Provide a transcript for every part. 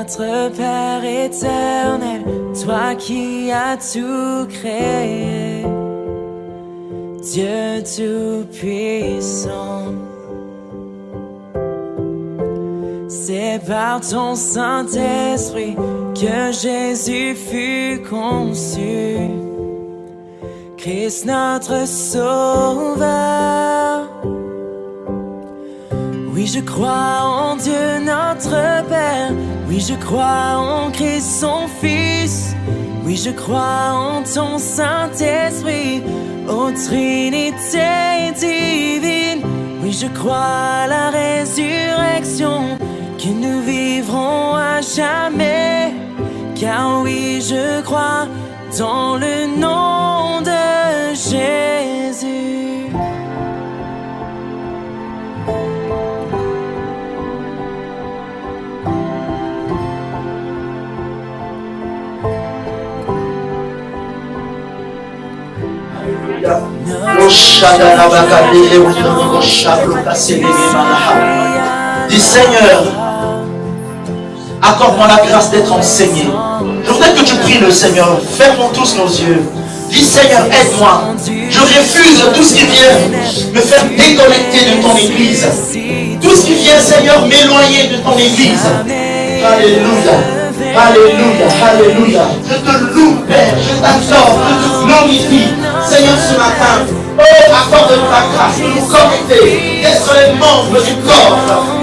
Notre Père éternel, toi qui as tout créé, Dieu tout-puissant, c'est par ton Saint-Esprit que Jésus fut conçu, Christ notre Sauveur. Oui, je crois en Dieu notre Père, oui, je crois en Christ son Fils, oui, je crois en ton Saint-Esprit, ô Trinité divine. Oui, je crois à la résurrection, que nous vivrons à jamais. Car oui, je crois dans le nom de Jésus. Dis Seigneur, accorde-moi la grâce d'être enseigné. Je voudrais que tu pries le Seigneur. Fermons tous nos yeux. Dis Seigneur, aide-moi. Je refuse tout ce qui vient me faire déconnecter de ton église. Tout ce qui vient, Seigneur, m'éloigner de ton église. Alléluia. Alléluia. Alléluia. Je te loue, Père. Je t'adore. Je te glorifie. Seigneur, ce matin, oh, accorde-nous la grâce de nous connecter, d'être les membres du corps.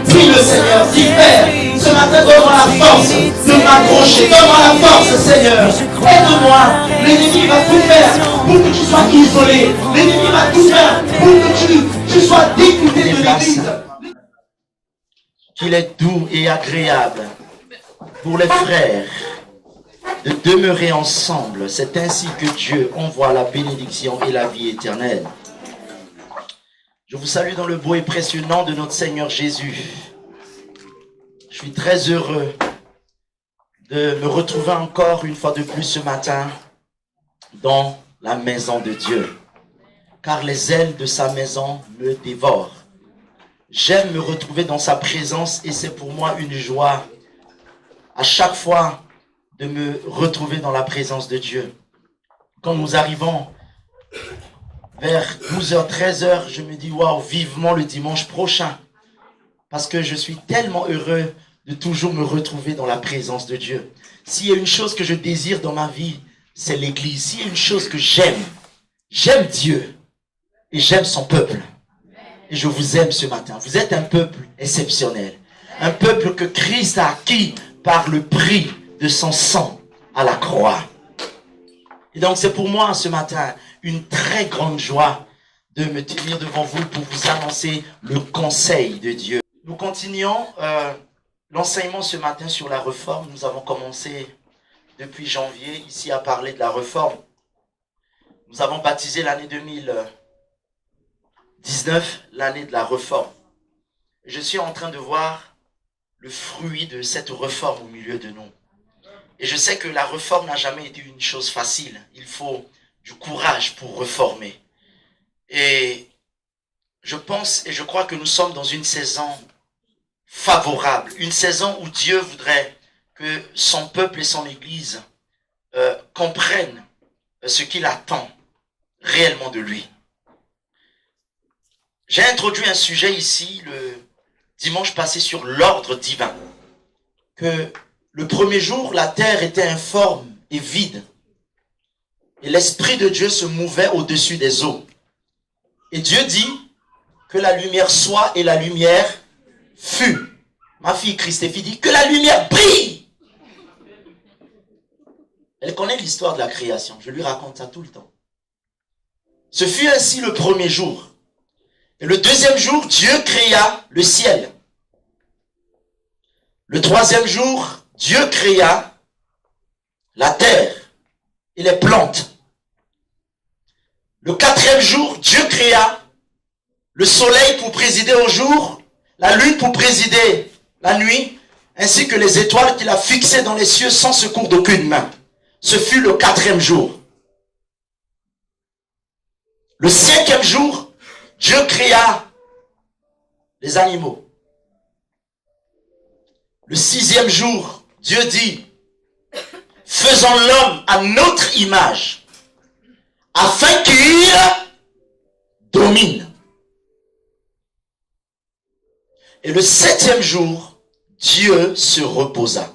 Prie le Seigneur. Dis Père, ce matin, donne-moi la force de m'accrocher. Donne-moi la force, Seigneur. Aide-moi. L'ennemi va tout faire pour que tu sois isolé. L'ennemi va tout faire pour que tu sois dégoûté de l'église. Qu'il est doux et agréable pour les frères de demeurer ensemble. C'est ainsi que Dieu envoie la bénédiction et la vie éternelle. Je vous salue dans le beau et précieux nom de notre Seigneur Jésus. Je suis très heureux de me retrouver encore une fois de plus ce matin dans la maison de Dieu, car les ailes de sa maison me dévorent. J'aime me retrouver dans sa présence et c'est pour moi une joie à chaque fois de me retrouver dans la présence de Dieu. Quand nous arrivons vers 12h, 13h, je me dis waouh, vivement le dimanche prochain, parce que je suis tellement heureux de toujours me retrouver dans la présence de Dieu. S'il y a une chose que je désire dans ma vie, c'est l'église. S'il y a une chose que j'aime Dieu et j'aime son peuple. Et je vous aime ce matin. Vous êtes un peuple exceptionnel. Un peuple que Christ a acquis par le prix de son sang à la croix. Et donc c'est pour moi ce matin une très grande joie de me tenir devant vous pour vous annoncer le conseil de Dieu. Nous continuons l'enseignement ce matin sur la réforme. Nous avons commencé depuis janvier ici à parler de la réforme. Nous avons baptisé l'année 2019 l'année de la réforme. Je suis en train de voir le fruit de cette réforme au milieu de nous. Et je sais que la réforme n'a jamais été une chose facile. Il faut du courage pour réformer. Et je pense et je crois que nous sommes dans une saison favorable. Une saison où Dieu voudrait que son peuple et son Église comprennent ce qu'il attend réellement de lui. J'ai introduit un sujet ici le dimanche passé sur l'ordre divin. Que le premier jour, la terre était informe et vide. Et l'Esprit de Dieu se mouvait au-dessus des eaux. Et Dieu dit que la lumière soit et la lumière fut. Ma fille Christéphie dit que la lumière brille. Elle connaît l'histoire de la création. Je lui raconte ça tout le temps. Ce fut ainsi le premier jour. Et le deuxième jour, Dieu créa le ciel. Le troisième jour, Dieu créa la terre et les plantes. Le quatrième jour, Dieu créa le soleil pour présider au jour, la lune pour présider la nuit, ainsi que les étoiles qu'il a fixées dans les cieux sans secours d'aucune main. Ce fut le quatrième jour. Le cinquième jour, Dieu créa les animaux. Le sixième jour, Dieu dit, faisons l'homme à notre image, afin qu'il domine. Et le 7e jour, Dieu se reposa.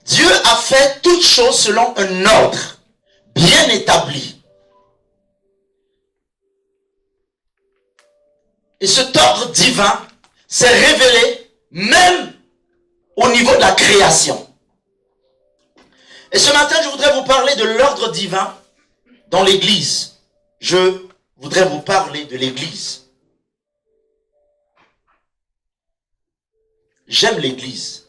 Dieu a fait toutes choses selon un ordre bien établi. Et cet ordre divin s'est révélé même au niveau de la création. Et ce matin, je voudrais vous parler de l'ordre divin dans l'Église. Je voudrais vous parler de l'Église. J'aime l'Église.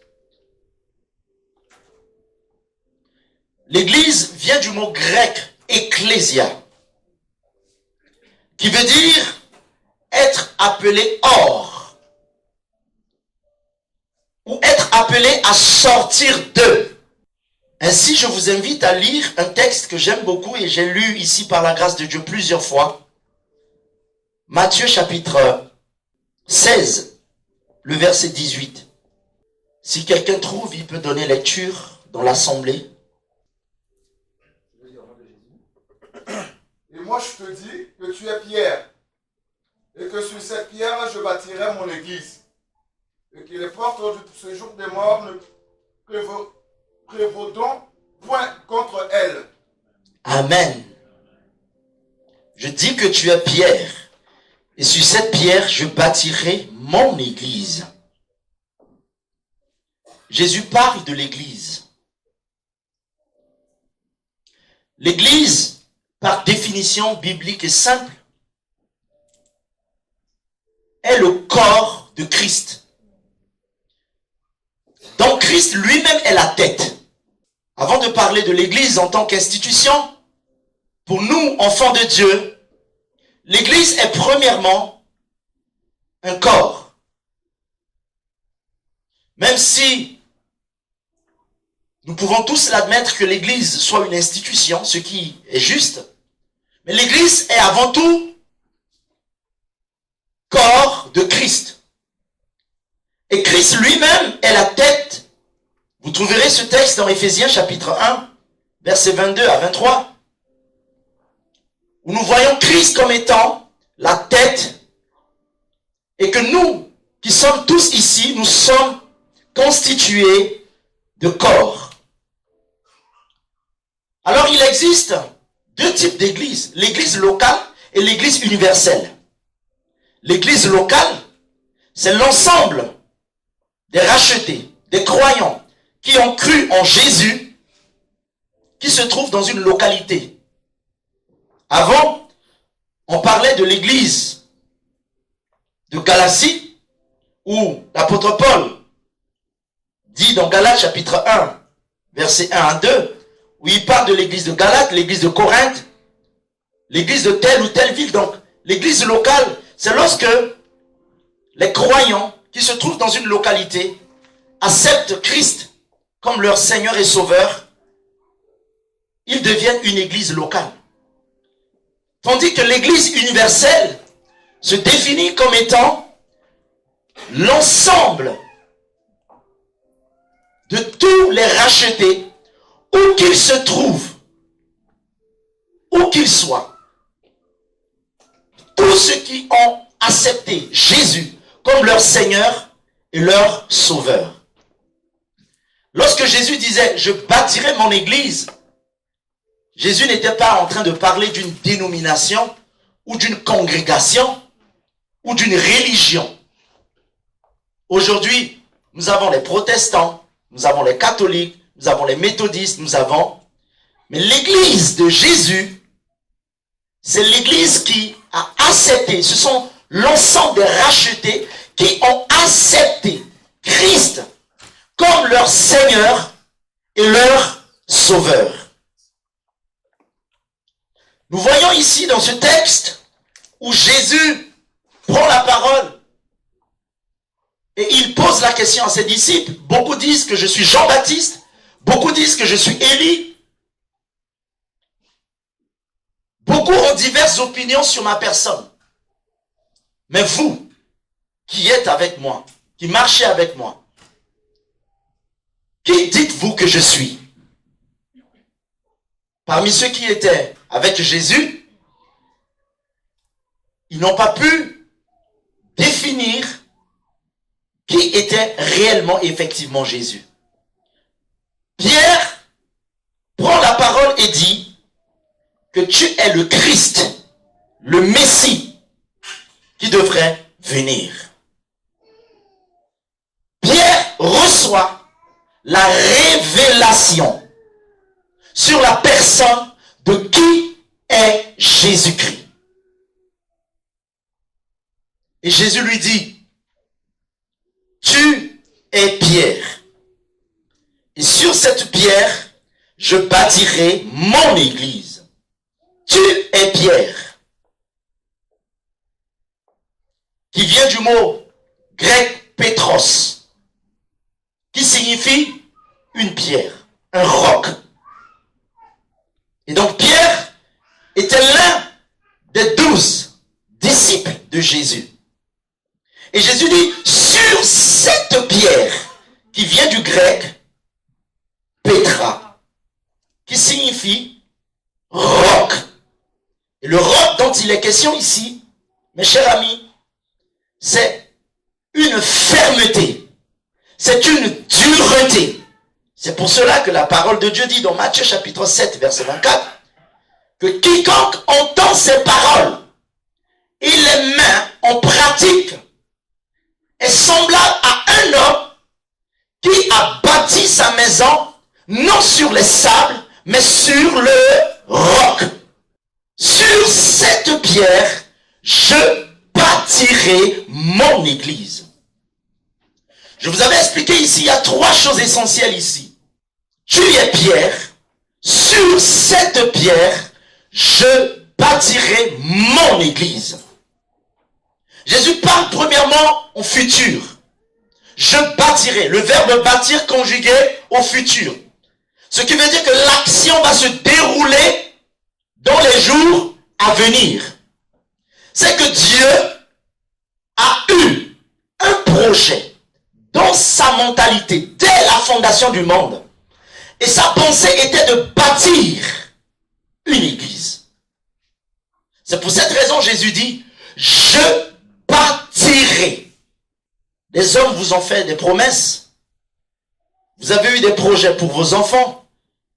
L'Église vient du mot grec « ecclésia » qui veut dire être appelé hors ou être appelé à sortir d'eux. Ainsi, je vous invite à lire un texte que j'aime beaucoup et j'ai lu ici par la grâce de Dieu plusieurs fois. Matthieu chapitre 16, le verset 18. Si quelqu'un trouve, il peut donner lecture dans l'assemblée. Et moi je te dis que tu es Pierre, et que sur cette pierre je bâtirai mon église, et que les portes de ce jour des morts ne prévaudront point contre elle. Amen. Je dis que tu es Pierre, et sur cette pierre je bâtirai mon église. Jésus parle de l'église. L'église, par définition biblique et simple, est le corps de Christ. Donc Christ lui-même est la tête. Avant de parler de l'église en tant qu'institution, pour nous, enfants de Dieu, l'église est premièrement un corps. Même si nous pouvons tous l'admettre que l'église soit une institution, ce qui est juste, mais l'église est avant tout corps de Christ. Et Christ lui-même est la tête. Vous trouverez ce texte dans Éphésiens chapitre 1, versets 22 à 23, où nous voyons Christ comme étant la tête et que nous, qui sommes tous ici, nous sommes constitués de corps. Alors il existe deux types d'églises, l'église locale et l'église universelle. L'église locale, c'est l'ensemble des rachetés, des croyants qui ont cru en Jésus, qui se trouvent dans une localité. Avant, on parlait de l'église de Galatie, où l'apôtre Paul dit dans Galates chapitre 1, versets 1 à 2, où il parle de l'église de Galate, l'église de Corinthe, l'église de telle ou telle ville. Donc, l'église locale, c'est lorsque les croyants qui se trouvent dans une localité acceptent Christ comme leur Seigneur et Sauveur, ils deviennent une église locale. Tandis que l'église universelle se définit comme étant l'ensemble de tous les rachetés, où qu'ils se trouvent, où qu'ils soient, tous ceux qui ont accepté Jésus comme leur Seigneur et leur Sauveur. Lorsque Jésus disait « Je bâtirai mon église », Jésus n'était pas en train de parler d'une dénomination ou d'une congrégation ou d'une religion. Aujourd'hui, nous avons les protestants, nous avons les catholiques, nous avons les méthodistes, mais l'église de Jésus, c'est l'église qui a accepté, ce sont l'ensemble des rachetés qui ont accepté Christ comme leur Seigneur et leur Sauveur. Nous voyons ici dans ce texte où Jésus prend la parole et il pose la question à ses disciples. Beaucoup disent que je suis Jean-Baptiste, beaucoup disent que je suis Élie. Beaucoup ont diverses opinions sur ma personne. Mais vous, qui êtes avec moi, qui marchez avec moi, qui dites-vous que je suis? Parmi ceux qui étaient avec Jésus, ils n'ont pas pu définir qui était réellement, effectivement Jésus. Pierre prend la parole et dit que tu es le Christ, le Messie qui devrait venir. Pierre reçoit la révélation sur la personne de qui est Jésus-Christ. Et Jésus lui dit, tu es Pierre. Et sur cette pierre, je bâtirai mon église. Tu es Pierre. Qui vient du mot grec Pétros, qui signifie une pierre, un roc. Et donc Pierre était l'un des 12 disciples de Jésus. Et Jésus dit, sur cette pierre, qui vient du grec Pétra, qui signifie roc. Et le roc dont il est question ici, mes chers amis, c'est une fermeté, c'est une dureté. C'est pour cela que la parole de Dieu dit dans Matthieu chapitre 7, verset 24, que quiconque entend ces paroles et les met en pratique est semblable à un homme qui a bâti sa maison non sur les sables, mais sur le roc. Sur cette pierre, je bâtirai mon église. Je vous avais expliqué ici, il y a 3 choses essentielles ici. Tu es Pierre, sur cette pierre, je bâtirai mon église. Jésus parle premièrement au futur. Je bâtirai, le verbe bâtir conjugué au futur. Ce qui veut dire que l'action va se dérouler dans les jours à venir. C'est que Dieu a eu un projet dans sa mentalité dès la fondation du monde. Et sa pensée était de bâtir une église. C'est pour cette raison que Jésus dit, je bâtirai. Les hommes vous ont fait des promesses. Vous avez eu des projets pour vos enfants.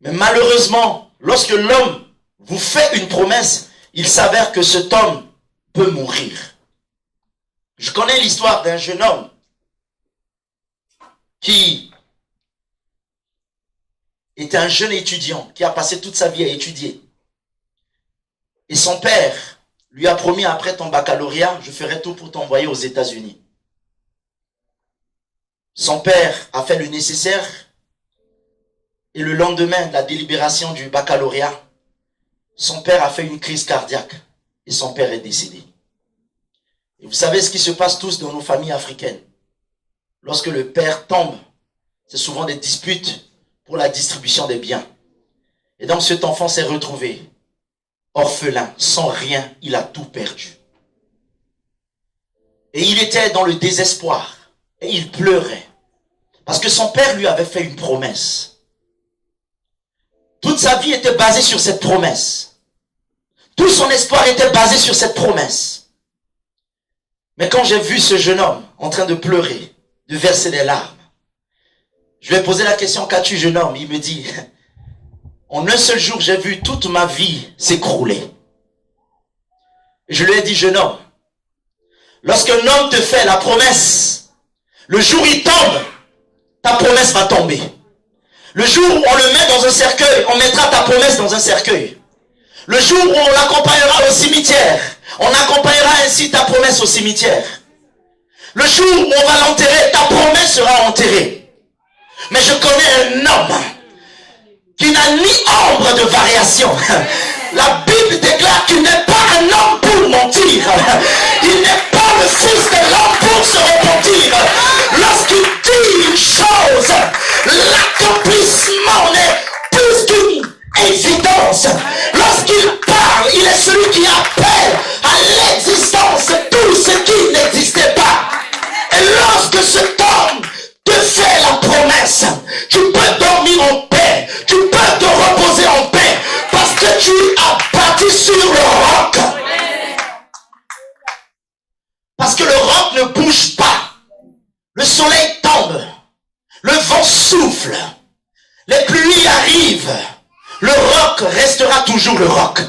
Mais malheureusement, lorsque l'homme vous fait une promesse, il s'avère que cet homme peut mourir. Je connais l'histoire d'un jeune homme qui était un jeune étudiant qui a passé toute sa vie à étudier. Et son père lui a promis, après ton baccalauréat, je ferai tout pour t'envoyer aux États-Unis. Son père a fait le nécessaire et le lendemain de la délibération du baccalauréat, son père a fait une crise cardiaque et son père est décédé. Et vous savez ce qui se passe tous dans nos familles africaines. Lorsque le père tombe, c'est souvent des disputes pour la distribution des biens. Et donc cet enfant s'est retrouvé orphelin, sans rien, il a tout perdu. Et il était dans le désespoir et il pleurait parce que son père lui avait fait une promesse. Toute sa vie était basée sur cette promesse. Tout son espoir était basé sur cette promesse. Mais quand j'ai vu ce jeune homme en train de pleurer, de verser des larmes, je lui ai posé la question, qu'as-tu jeune homme? Il me dit, en un seul jour, j'ai vu toute ma vie s'écrouler. Je lui ai dit, jeune homme, lorsqu'un homme te fait la promesse, le jour où il tombe, ta promesse va tomber. Le jour où on le met dans un cercueil, on mettra ta promesse dans un cercueil. Le jour où on l'accompagnera au cimetière, on accompagnera ainsi ta promesse au cimetière. Le jour où on va l'enterrer, ta promesse sera enterrée. Mais je connais un homme qui n'a ni ombre de variation. La Bible déclare qu'il n'est pas un homme pour mentir. Il n'est pas le fils de l'homme pour se repentir. Lorsqu'il dit une chose, l'accomplissement n'est plus qu'une évidence. Lorsqu'il parle, il est celui qui appelle à l'existence tout ce qui n'existait pas. Et lorsque cet homme te fait la promesse, tu peux que tu as bâti sur le roc. Parce que le roc ne bouge pas. Le soleil tombe. Le vent souffle. Les pluies arrivent. Le roc restera toujours le roc.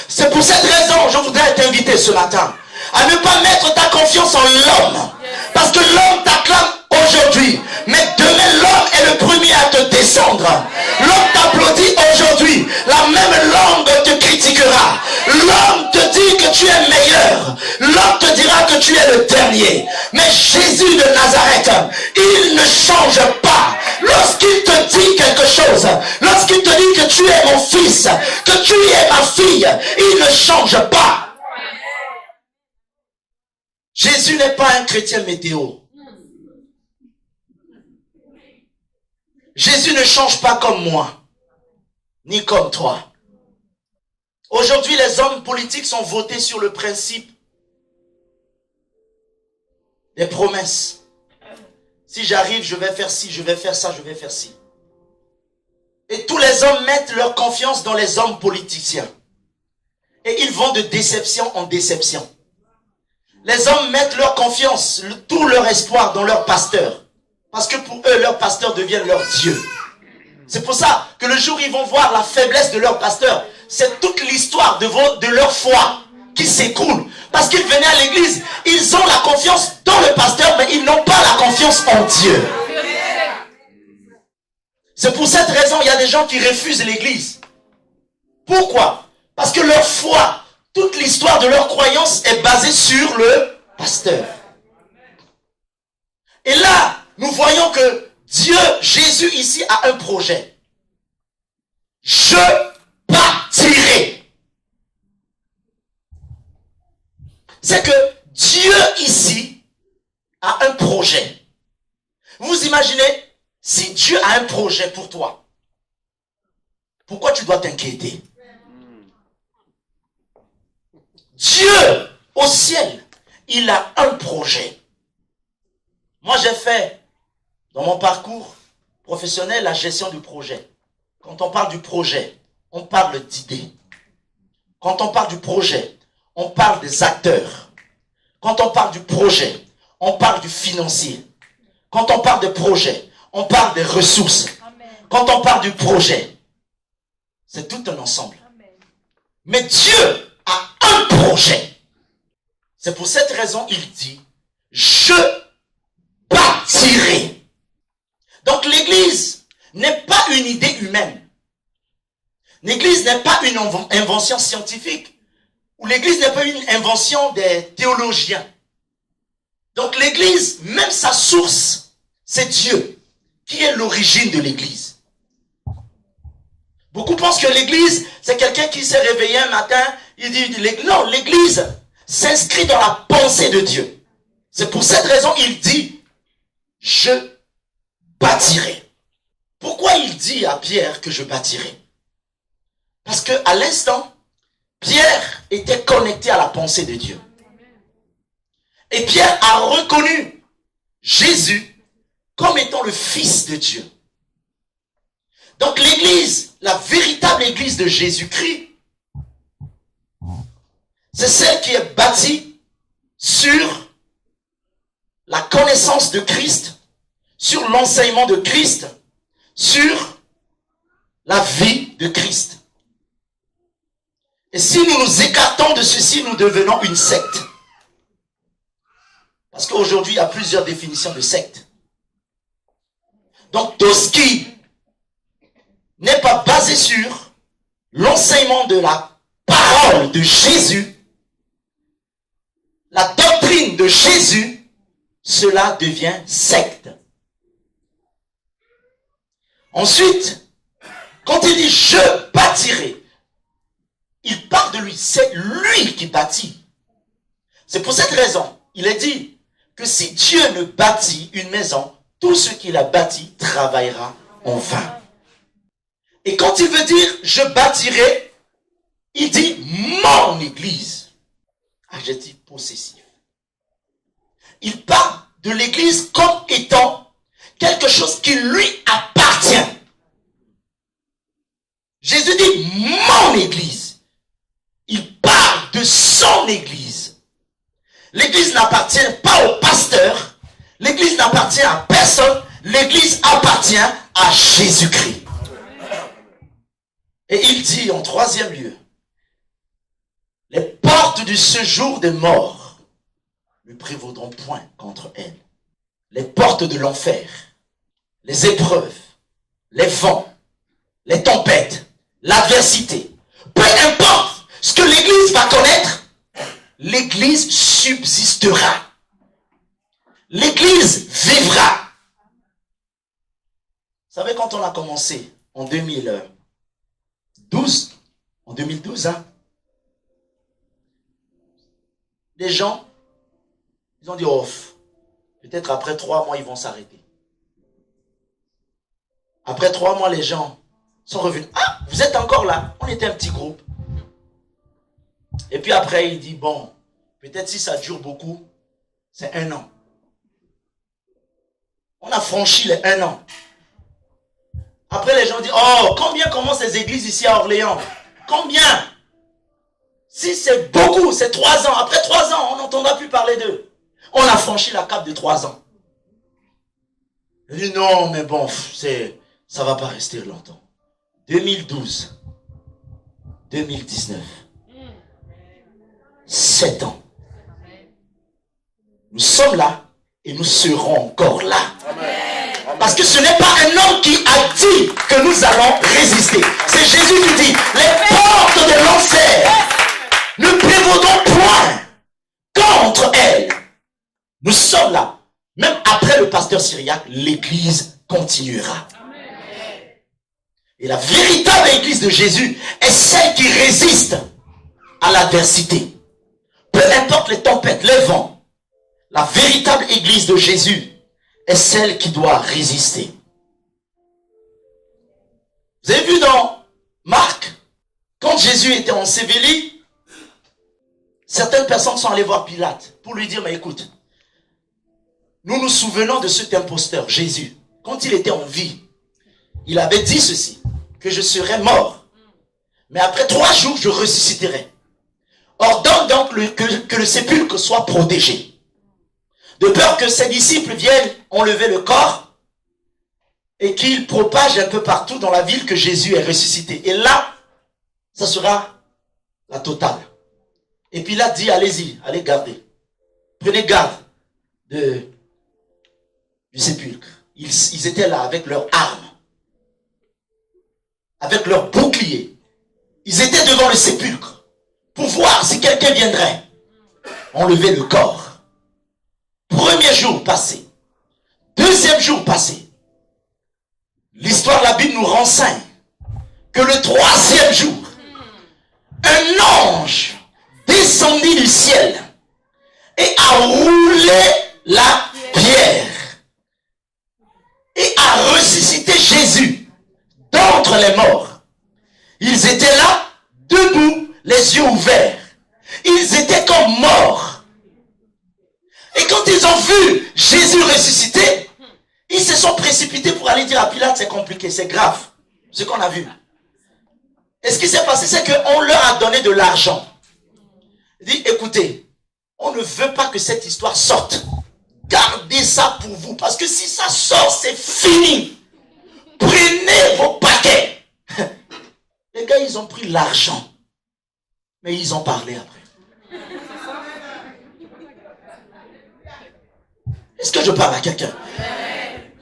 C'est pour cette raison, je voudrais t'inviter ce matin à ne pas mettre ta confiance en l'homme. Parce que l'homme t'acclame aujourd'hui. Mais demain, l'homme est le premier à te descendre. L'homme t'applaudit aujourd'hui. La même langue te critiquera. L'homme te dit que tu es meilleur. L'homme te dira que tu es le dernier. Mais Jésus de Nazareth, il ne change pas. Lorsqu'il te dit quelque chose, lorsqu'il te dit que tu es mon fils, que tu es ma fille, il ne change pas. Jésus n'est pas un chrétien météo. Jésus ne change pas comme moi, ni comme toi. Aujourd'hui, les hommes politiques sont votés sur le principe des promesses. Si j'arrive, je vais faire ci, je vais faire ça, je vais faire ci. Et tous les hommes mettent leur confiance dans les hommes politiciens. Et ils vont de déception en déception. Les hommes mettent leur confiance, tout leur espoir dans leur pasteur. Parce que pour eux, leur pasteur devient leur Dieu. C'est pour ça que le jour où ils vont voir la faiblesse de leur pasteur, c'est toute l'histoire de leur foi qui s'écroule. Parce qu'ils venaient à l'église, ils ont la confiance dans le pasteur, mais ils n'ont pas la confiance en Dieu. C'est pour cette raison, il y a des gens qui refusent l'église. Pourquoi? Parce que leur foi, toute l'histoire de leur croyance est basée sur le pasteur. Et là, nous voyons que Dieu, Jésus ici a un projet. Je bâtirai. C'est que Dieu ici a un projet. Vous imaginez, si Dieu a un projet pour toi, pourquoi tu dois t'inquiéter? Dieu au ciel, il a un projet. Moi, j'ai fait dans mon parcours professionnel la gestion du projet. Quand on parle du projet, on parle d'idées. Quand on parle du projet, on parle des acteurs. Quand on parle du projet, on parle du financier. Quand on parle de projet, on parle des ressources. Quand on parle du projet, c'est tout un ensemble. Mais Dieu a un projet. C'est pour cette raison qu'il dit, je bâtirai. Donc l'église n'est pas une idée humaine. L'église n'est pas une invention scientifique. Ou l'église n'est pas une invention des théologiens. Donc l'église, même sa source, c'est Dieu qui est l'origine de l'église. Beaucoup pensent que l'église, c'est quelqu'un qui s'est réveillé un matin, il dit, non, l'église s'inscrit dans la pensée de Dieu. C'est pour cette raison qu'il dit, je bâtirai. Pourquoi il dit à Pierre que je bâtirai? Parce que à l'instant, Pierre était connecté à la pensée de Dieu. Et Pierre a reconnu Jésus comme étant le Fils de Dieu. Donc l'église, la véritable église de Jésus-Christ, c'est celle qui est bâtie sur la connaissance de Christ, sur l'enseignement de Christ, sur la vie de Christ. Et si nous nous écartons de ceci, nous devenons une secte. Parce qu'aujourd'hui, il y a plusieurs définitions de secte. Donc tout ce qui n'est pas basé sur l'enseignement de la parole de Jésus, la doctrine de Jésus, cela devient secte. Ensuite, quand il dit « je bâtirai », il parle de lui, c'est lui qui bâtit. C'est pour cette raison, il est dit que si Dieu ne bâtit une maison, tout ce qu'il a bâti travaillera en vain. Et quand il veut dire « je bâtirai », il dit « mon église ». Adjectif possessif. Il parle de l'église comme étant quelque chose qui lui appartient. Jésus dit « église. Il parle de son église. L'église n'appartient pas au pasteur. L'église n'appartient à personne. L'église appartient à Jésus-Christ. Et il dit en troisième lieu, les portes du séjour des morts ne prévaudront point contre elle. Les portes de l'enfer, les épreuves, les vents, les tempêtes, l'adversité, peu importe ce que l'église va connaître, l'église subsistera. L'église vivra. Vous savez, quand on a commencé en 2012, hein, les gens, ils ont dit, oh, peut-être après 3 mois, ils vont s'arrêter. Après 3 mois, les gens sont revenus. Ah, vous êtes encore là. On était un petit groupe. Et puis après, il dit, bon, peut-être si ça dure beaucoup, c'est 1 an. On a franchi les 1 an. Après, les gens disent, oh, combien commencent les églises ici à Orléans? Combien? Si c'est beaucoup, c'est 3 ans. Après 3 ans, on n'entendra plus parler d'eux. On a franchi la cape de 3 ans. Il dit, non, mais bon, ça va pas rester longtemps. 2012, 2019, 7 ans. Nous sommes là et nous serons encore là. Parce que ce n'est pas un homme qui a dit que nous allons résister. C'est Jésus qui dit, les portes de l'enfer ne prévaudront point contre elle. Nous sommes là. Même après le pasteur syriaque, l'église continuera. Et la véritable église de Jésus est celle qui résiste à l'adversité. Peu importe les tempêtes, les vents, la véritable église de Jésus est celle qui doit résister. Vous avez vu dans Marc, quand Jésus était enseveli, certaines personnes sont allées voir Pilate pour lui dire, mais écoute, nous nous souvenons de cet imposteur, Jésus. Quand il était en vie, il avait dit ceci, que je serais mort, mais après 3 jours, je ressusciterai. Ordonne donc que le sépulcre soit protégé, de peur que ses disciples viennent enlever le corps et qu'ils propagent un peu partout dans la ville que Jésus est ressuscité. Et là, ça sera la totale. Et puis là, dit, allez-y, allez garder. Prenez garde du sépulcre. Ils étaient là avec leurs armes, avec leurs boucliers. Ils étaient devant le sépulcre pour voir si quelqu'un viendrait enlever le corps. Premier jour passé. Deuxième jour passé. L'histoire de la Bible nous renseigne que le 3e jour, un ange descendit du ciel et a roulé la pierre et a ressuscité Jésus d'entre les morts. Ils étaient là, debout, les yeux ouverts. Ils étaient comme morts. Et quand ils ont vu Jésus ressuscité, ils se sont précipités pour aller dire à Pilate, c'est compliqué, c'est grave, ce qu'on a vu. Et ce qui s'est passé, c'est qu'on leur a donné de l'argent. Il dit, écoutez, on ne veut pas que cette histoire sorte. Gardez ça pour vous, parce que si ça sort, c'est fini. Prenez vos paquets. Les gars, ils ont pris l'argent, mais ils ont parlé après. Est-ce que je parle à quelqu'un?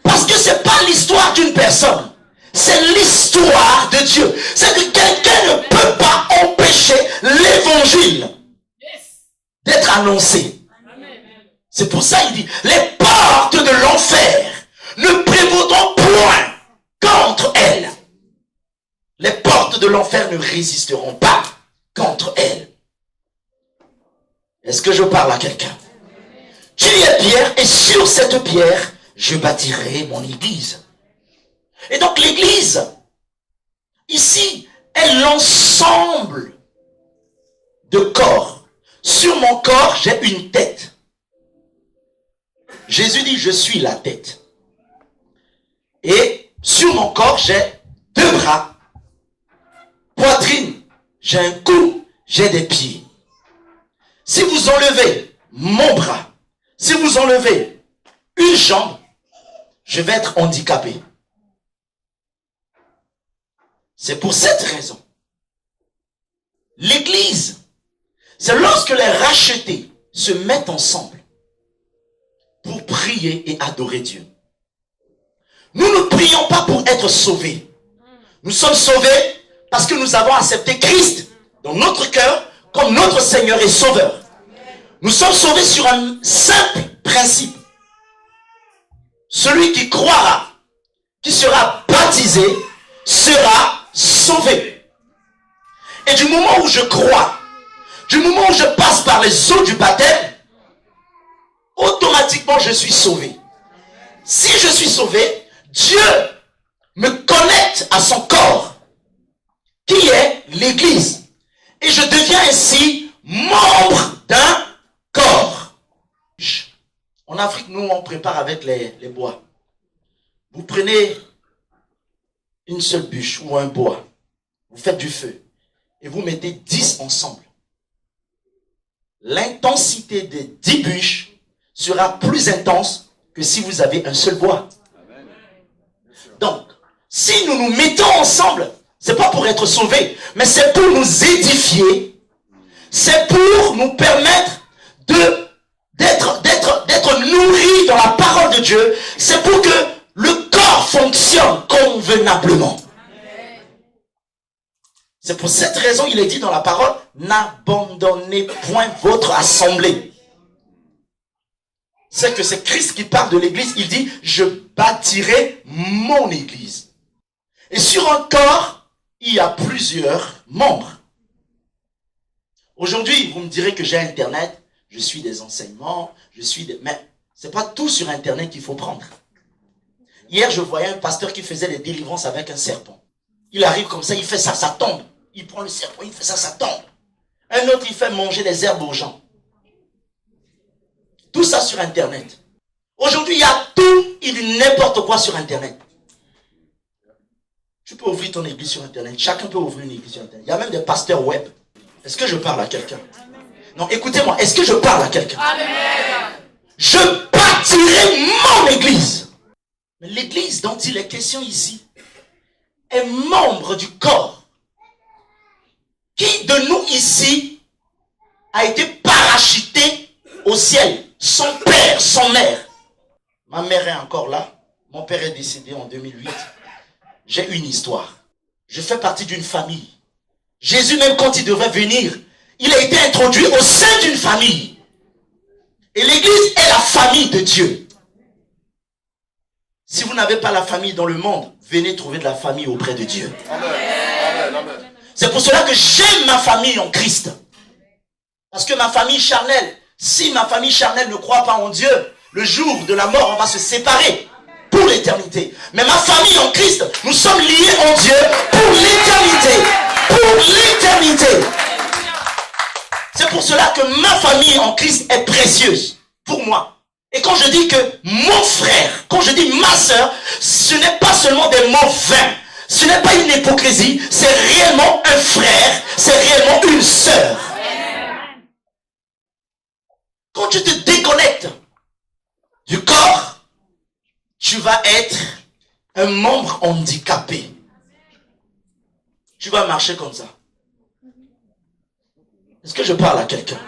Parce que c'est pas l'histoire d'une personne. C'est l'histoire de Dieu. C'est que quelqu'un ne peut pas empêcher l'évangile d'être annoncé. C'est pour ça qu'il dit, les portes de l'enfer ne prévaudront point contre elle. Les portes de l'enfer ne résisteront pas contre elle. Est-ce que je parle à quelqu'un? Tu es pierre, et sur cette pierre, je bâtirai mon église. Et donc l'église, ici, est l'ensemble de corps. Sur mon corps, j'ai une tête. Jésus dit, je suis la tête. Et sur mon corps, j'ai 2 bras, poitrine j'ai un cou, j'ai des pieds. Si vous enlevez mon bras, si vous enlevez une jambe, je vais être handicapé. C'est pour cette raison. L'église, c'est lorsque les rachetés se mettent ensemble pour prier et adorer Dieu. Nous ne prions pas pour être sauvés. Nous sommes sauvés parce que nous avons accepté Christ dans notre cœur comme notre Seigneur et Sauveur. Nous sommes sauvés sur un simple principe. Celui qui croira, qui sera baptisé, sera sauvé. Et du moment où je crois, du moment où je passe par les eaux du baptême, automatiquement je suis sauvé. Si je suis sauvé, Dieu me connecte à son corps, qui est l'Église. Et je deviens ainsi membre d'un corps. En Afrique, nous, on prépare avec les bois. Vous prenez une seule bûche ou un bois, vous faites du feu, et vous mettez 10 ensemble. L'intensité des 10 bûches sera plus intense que si vous avez un seul bois. Donc, si nous nous mettons ensemble, c'est pas pour être sauvés, mais c'est pour nous édifier, c'est pour nous permettre d'être nourris dans la parole de Dieu, c'est pour que le corps fonctionne convenablement. C'est pour cette raison, il est dit dans la parole, n'abandonnez point votre assemblée. C'est que c'est Christ qui parle de l'église, il dit, je bâtirai mon église. Et sur un corps, il y a plusieurs membres. Aujourd'hui, vous me direz que j'ai Internet, je suis des enseignements, mais c'est pas tout sur Internet qu'il faut prendre. Hier, je voyais un pasteur qui faisait des délivrances avec un serpent. Il arrive comme ça, il fait ça, ça tombe. Il prend le serpent, il fait ça, ça tombe. Un autre, il fait manger des herbes aux gens. Tout ça sur Internet. Aujourd'hui, il y a tout et n'importe quoi sur Internet. Tu peux ouvrir ton église sur Internet. Chacun peut ouvrir une église sur Internet. Il y a même des pasteurs web. Est-ce que je parle à quelqu'un? Non, écoutez-moi. Est-ce que je parle à quelqu'un? Je bâtirai mon église. Mais l'église dont il est question ici est membre du corps. Qui de nous ici a été parachuté au ciel? Son père, son mère. Ma mère est encore là. Mon père est décédé en 2008. J'ai une histoire. Je fais partie d'une famille. Jésus, même quand il devait venir, il a été introduit au sein d'une famille. Et l'église est la famille de Dieu. Si vous n'avez pas la famille dans le monde, venez trouver de la famille auprès de Dieu. C'est pour cela que j'aime ma famille en Christ. Parce que ma famille charnelle, si ma famille charnelle ne croit pas en Dieu, le jour de la mort, on va se séparer pour l'éternité. Mais ma famille en Christ, nous sommes liés en Dieu pour l'éternité. Pour l'éternité. C'est pour cela que ma famille en Christ est précieuse pour moi. Et quand je dis que mon frère, quand je dis ma soeur, ce n'est pas seulement des mots vains. Ce n'est pas une hypocrisie, c'est réellement un frère, c'est réellement une sœur. Quand tu te déconnectes du corps, tu vas être un membre handicapé. Tu vas marcher comme ça. Est-ce que je parle à quelqu'un?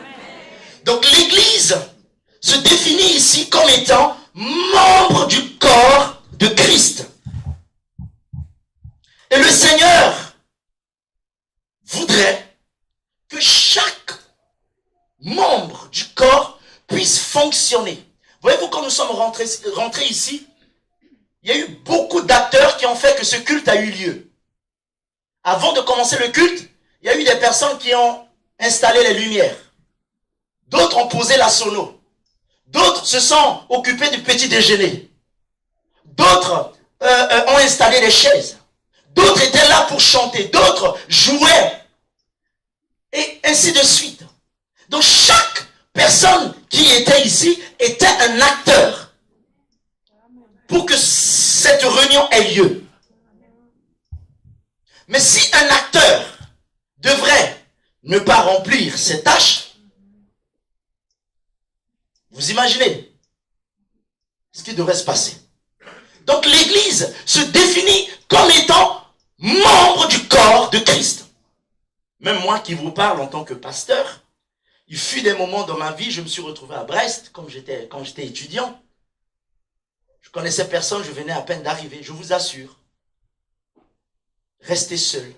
Donc l'église se définit ici comme étant membre du corps de Christ. Et le Seigneur voudrait que chaque membre du corps puisse fonctionner. Voyez-vous, quand nous sommes rentrés ici, il y a eu beaucoup d'acteurs qui ont fait que ce culte a eu lieu. Avant de commencer le culte, il y a eu des personnes qui ont installé les lumières. D'autres ont posé la sono. D'autres se sont occupés du petit déjeuner. D'autres ont installé les chaises. D'autres étaient là pour chanter. D'autres jouaient. Et ainsi de suite. Donc chaque personne qui était ici était un acteur pour que cette réunion ait lieu. Mais si un acteur devrait ne pas remplir ses tâches, vous imaginez ce qui devrait se passer. Donc l'Église se définit comme étant membre du corps de Christ. Même moi qui vous parle en tant que pasteur, il fut des moments dans ma vie, je me suis retrouvé à Brest quand j'étais étudiant. Je connaissais personne, je venais à peine d'arriver, je vous assure. Rester seul.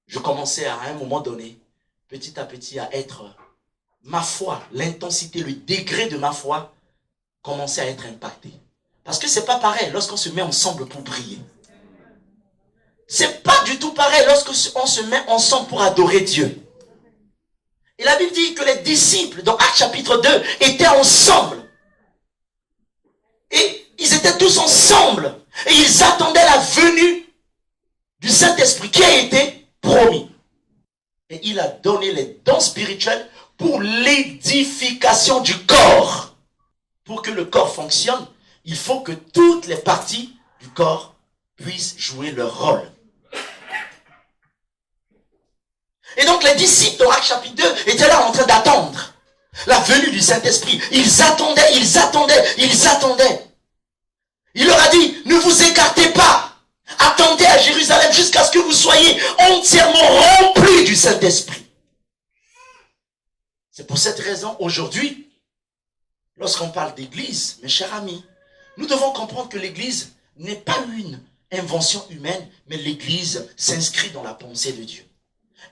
Je commençais à un moment donné, petit à petit, à être, ma foi, l'intensité, le degré de ma foi commençait à être impacté. Parce que c'est pas pareil lorsqu'on se met ensemble pour prier. C'est pas du tout pareil lorsqu'on se met ensemble pour adorer Dieu. Et la Bible dit que les disciples, dans Actes chapitre 2, étaient ensemble. Et ils étaient tous ensemble. Et ils attendaient la venue du Saint-Esprit qui a été promis. Et il a donné les dons spirituels pour l'édification du corps. Pour que le corps fonctionne, il faut que toutes les parties du corps puissent jouer leur rôle. Et donc les disciples dans Actes chapitre 2 étaient là en train d'attendre la venue du Saint-Esprit. Ils attendaient. Il leur a dit, ne vous écartez pas. Attendez à Jérusalem jusqu'à ce que vous soyez entièrement remplis du Saint-Esprit. C'est pour cette raison, aujourd'hui, lorsqu'on parle d'église, mes chers amis, nous devons comprendre que l'église n'est pas une invention humaine, mais l'église s'inscrit dans la pensée de Dieu.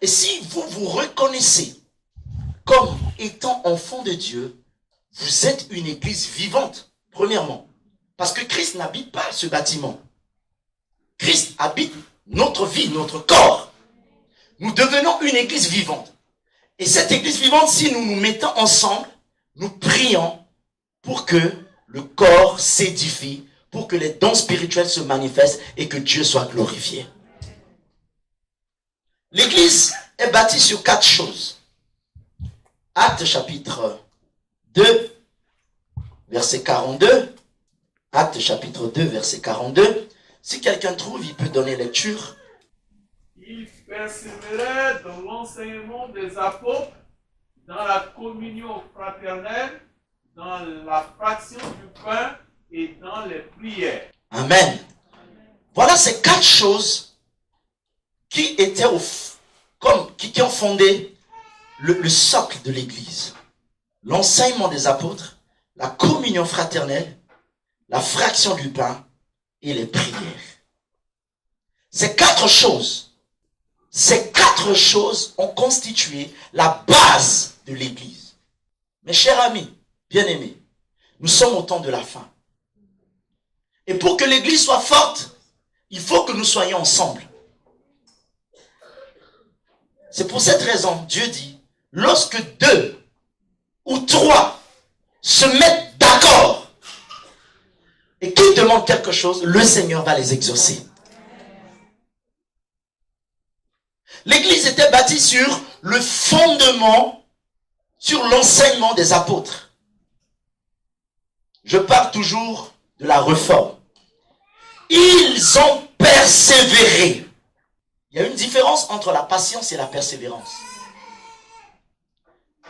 Et si vous vous reconnaissez comme étant enfant de Dieu, vous êtes une église vivante, premièrement. Parce que Christ n'habite pas ce bâtiment. Christ habite notre vie, notre corps. Nous devenons une église vivante. Et cette église vivante, si nous nous mettons ensemble, nous prions pour que le corps s'édifie, pour que les dons spirituels se manifestent et que Dieu soit glorifié. L'église est bâtie sur 4 choses. Actes chapitre 2, verset 42. Actes chapitre 2, verset 42. Si quelqu'un trouve, il peut donner lecture. Il persévérait dans l'enseignement des apôtres, dans la communion fraternelle, dans la fraction du pain et dans les prières. Amen. Voilà ces 4 choses qui étaient qui ont fondé le socle de l'église. L'enseignement des apôtres, la communion fraternelle, la fraction du pain et les prières. Ces 4 choses ont constitué la base de l'église. Mes chers amis, bien-aimés, nous sommes au temps de la fin. Et pour que l'église soit forte, il faut que nous soyons ensemble. C'est pour cette raison, Dieu dit, lorsque 2 ou 3 se mettent d'accord et qu'ils demandent quelque chose, le Seigneur va les exaucer. L'église était bâtie sur le fondement, sur l'enseignement des apôtres. Je parle toujours de la réforme. Ils ont persévéré. Il y a une différence entre la patience et la persévérance.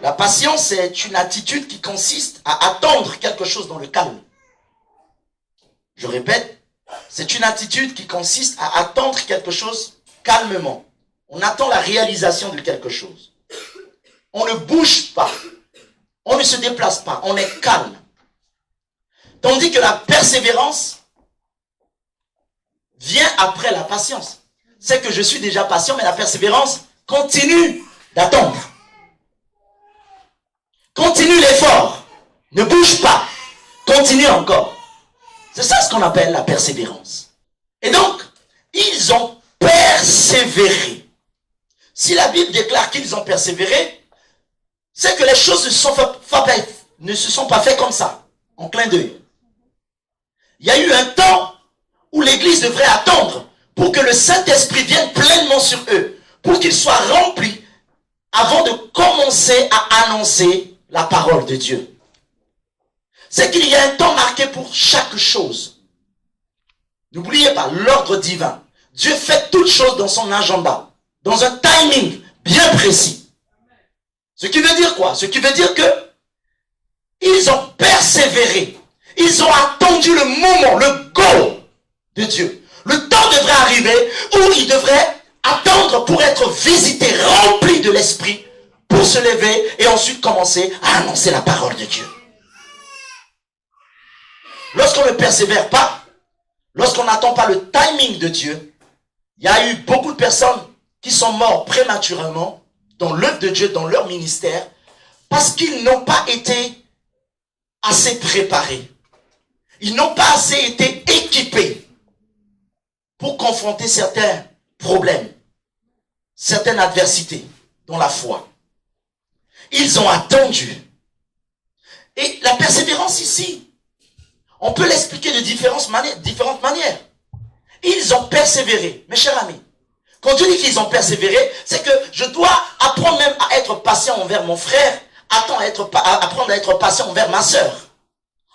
La patience, c'est une attitude qui consiste à attendre quelque chose dans le calme. Je répète, c'est une attitude qui consiste à attendre quelque chose calmement. On attend la réalisation de quelque chose. On ne bouge pas. On ne se déplace pas. On est calme. Tandis que la persévérance vient après la patience. C'est que je suis déjà patient, mais la persévérance continue d'attendre. Continue l'effort. Ne bouge pas. Continue encore. C'est ça ce qu'on appelle la persévérance. Et donc, ils ont persévéré. Si la Bible déclare qu'ils ont persévéré, c'est que les choses ne se sont pas faites comme ça, en clin d'œil. Il y a eu un temps où l'Église devrait attendre pour que le Saint-Esprit vienne pleinement sur eux, pour qu'ils soient remplis avant de commencer à annoncer la parole de Dieu. C'est qu'il y a un temps marqué pour chaque chose. N'oubliez pas l'ordre divin. Dieu fait toutes choses dans son agenda. dans un timing bien précis. Ce qui veut dire quoi? Ce qui veut dire que ils ont persévéré. Ils ont attendu le moment, le go de Dieu. Le temps devrait arriver où ils devraient attendre pour être visités, remplis de l'esprit, pour se lever et ensuite commencer à annoncer la parole de Dieu. Lorsqu'on ne persévère pas, lorsqu'on n'attend pas le timing de Dieu, il y a eu beaucoup de personnes qui sont mortes prématurément dans l'œuvre de Dieu, dans leur ministère, parce qu'ils n'ont pas été assez préparés. Ils n'ont pas assez été équipés pour confronter certains problèmes, certaines adversités dans la foi. Ils ont attendu. Et la persévérance ici, on peut l'expliquer de différentes manières. Ils ont persévéré, mes chers amis. Quand Dieu dit qu'ils ont persévéré, c'est que je dois apprendre même à être patient envers mon frère, apprendre à être patient envers ma sœur,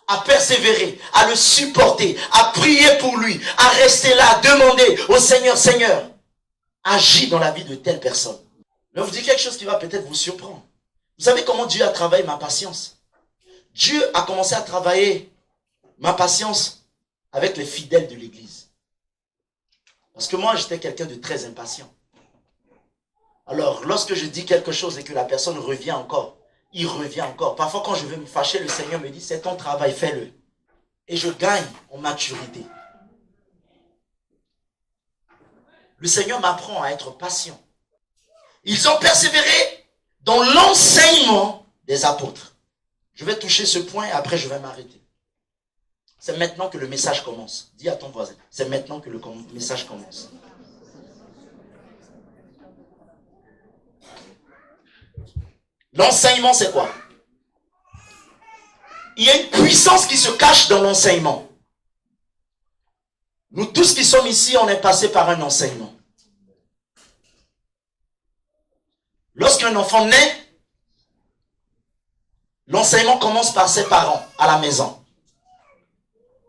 à persévérer, à le supporter, à prier pour lui, à rester là, à demander au Seigneur, Seigneur, agis dans la vie de telle personne. Je vais vous dire quelque chose qui va peut-être vous surprendre. Vous savez comment Dieu a travaillé ma patience? Dieu a commencé à travailler ma patience avec les fidèles de l'église. Parce que moi, j'étais quelqu'un de très impatient. Alors, lorsque je dis quelque chose et que la personne revient encore, il revient encore. Parfois, quand je veux me fâcher, le Seigneur me dit, c'est ton travail, fais-le. Et je gagne en maturité. Le Seigneur m'apprend à être patient. Ils ont persévéré dans l'enseignement des apôtres. Je vais toucher ce point et après je vais m'arrêter. C'est maintenant que le message commence. Dis à ton voisin, c'est maintenant que le message commence. L'enseignement, c'est quoi? Il y a une puissance qui se cache dans l'enseignement. Nous tous qui sommes ici, on est passé par un enseignement. Lorsqu'un enfant naît, l'enseignement commence par ses parents à la maison.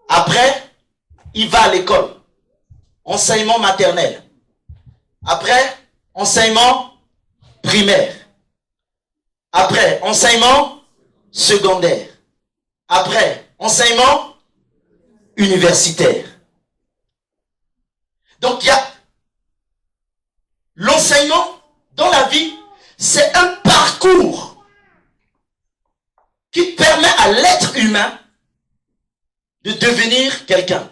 Après, il va à l'école. Enseignement maternel. Après, enseignement primaire. Après, enseignement secondaire. Après, enseignement universitaire. Donc, il y a l'enseignement dans la vie, c'est un parcours qui permet à l'être humain de devenir quelqu'un.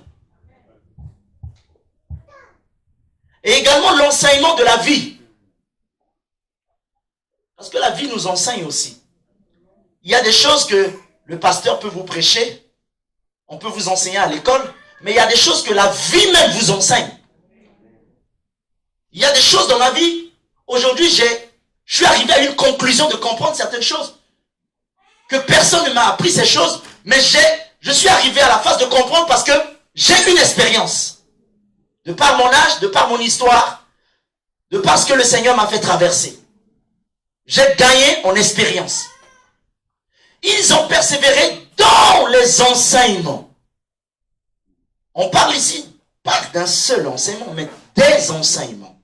Et également l'enseignement de la vie. Parce que la vie nous enseigne aussi. Il y a des choses que le pasteur peut vous prêcher, on peut vous enseigner à l'école, mais il y a des choses que la vie même vous enseigne. Il y a des choses dans ma vie, aujourd'hui je suis arrivé à une conclusion de comprendre certaines choses, que personne ne m'a appris ces choses, mais je suis arrivé à la phase de comprendre parce que j'ai une expérience. De par mon âge, de par mon histoire, de par ce que le Seigneur m'a fait traverser. J'ai gagné en expérience. Ils ont persévéré dans les enseignements. On parle ici, pas d'un seul enseignement, mais des enseignements.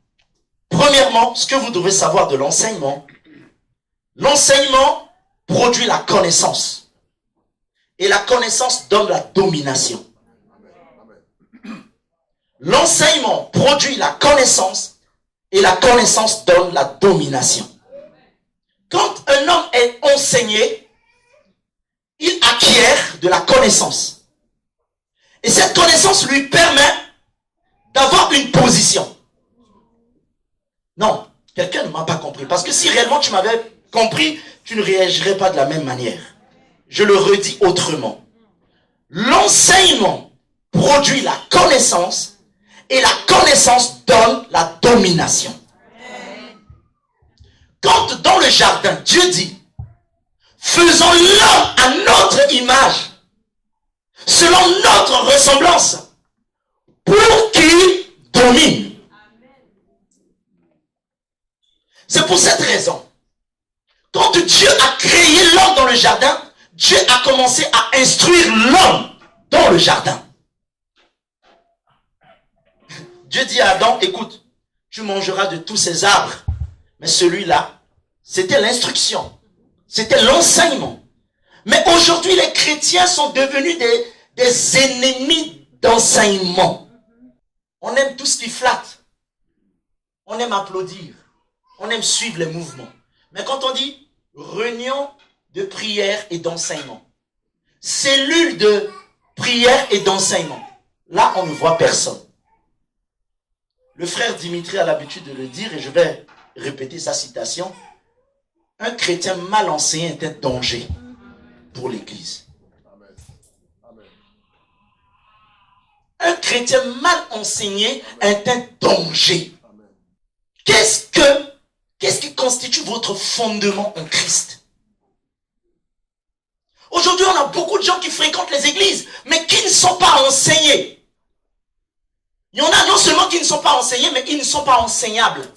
Premièrement, ce que vous devez savoir de l'enseignement, l'enseignement produit la connaissance. Et la connaissance donne la domination. L'enseignement produit la connaissance et la connaissance donne la domination. Quand un homme est enseigné, il acquiert de la connaissance. Et cette connaissance lui permet d'avoir une position. Non, quelqu'un ne m'a pas compris. Parce que si réellement tu m'avais compris, tu ne réagirais pas de la même manière. Je le redis autrement. L'enseignement produit la connaissance et la connaissance donne la domination. Quand dans le jardin, Dieu dit, faisons l'homme à notre image, selon notre ressemblance, pour qu'il domine. C'est pour cette raison, quand Dieu a créé l'homme dans le jardin, Dieu a commencé à instruire l'homme dans le jardin. Dieu dit à Adam, écoute, tu mangeras de tous ces arbres. Mais celui-là, c'était l'instruction. C'était l'enseignement. Mais aujourd'hui, les chrétiens sont devenus des ennemis d'enseignement. On aime tout ce qui flatte. On aime applaudir. On aime suivre les mouvements. Mais quand on dit réunion de prière et d'enseignement, cellule de prière et d'enseignement, là, on ne voit personne. Le frère Dimitri a l'habitude de le dire, et je vais répéter sa citation. Un chrétien mal enseigné est un danger pour l'Église. Un chrétien mal enseigné est un danger. Qu'est-ce qui constitue votre fondement en Christ? Aujourd'hui, on a beaucoup de gens qui fréquentent les églises, mais qui ne sont pas enseignés. Il y en a non seulement qui ne sont pas enseignés, mais ils ne sont pas enseignables.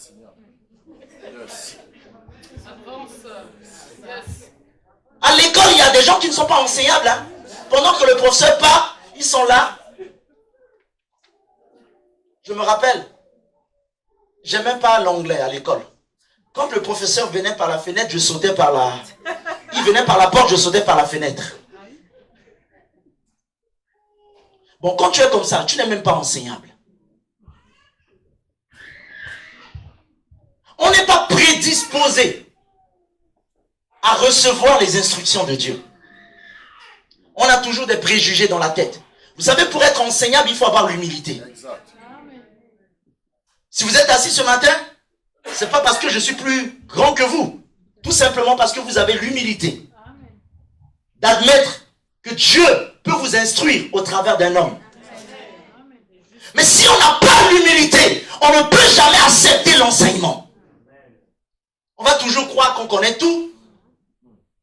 À l'école, il y a des gens qui ne sont pas enseignables. Hein. Pendant que le professeur part, ils sont là. Je me rappelle, j'aimais pas l'anglais à l'école. Quand le professeur venait par la fenêtre, je sautais par la... Il venait par la porte, je sautais par la fenêtre. Bon, quand tu es comme ça, tu n'es même pas enseignable. On n'est pas prédisposé à recevoir les instructions de Dieu. On a toujours des préjugés dans la tête. Vous savez, pour être enseignable, il faut avoir l'humilité. Si vous êtes assis ce matin, c'est pas parce que je suis plus grand que vous. Tout simplement parce que vous avez l'humilité d'admettre que Dieu peut vous instruire au travers d'un homme. Mais si on n'a pas l'humilité, on ne peut jamais accepter l'enseignement. On va toujours croire qu'on connaît tout,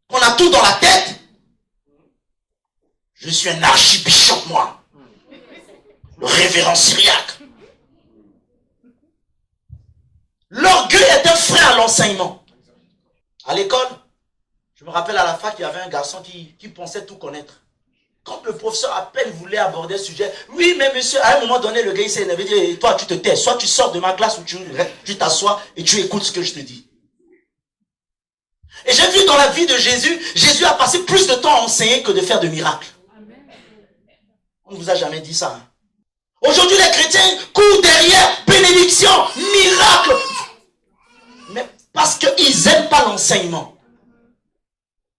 qu'on a tout dans la tête. Je suis un archibishop, moi. Le révérend Syriaque. L'orgueil est un frein à l'enseignement. À l'école, je me rappelle à la fac, il y avait un garçon qui pensait tout connaître. Quand le professeur à peine voulait aborder le sujet, oui, mais monsieur, à un moment donné, le gars il s'est énervé, il dit, toi tu te tais, soit tu sors de ma classe ou tu t'assois et tu écoutes ce que je te dis. Et j'ai vu dans la vie de Jésus, Jésus a passé plus de temps à enseigner que de faire de miracles. On ne vous a jamais dit ça. Hein? Aujourd'hui, les chrétiens courent derrière bénédiction, miracle. Mais parce qu'ils n'aiment pas l'enseignement.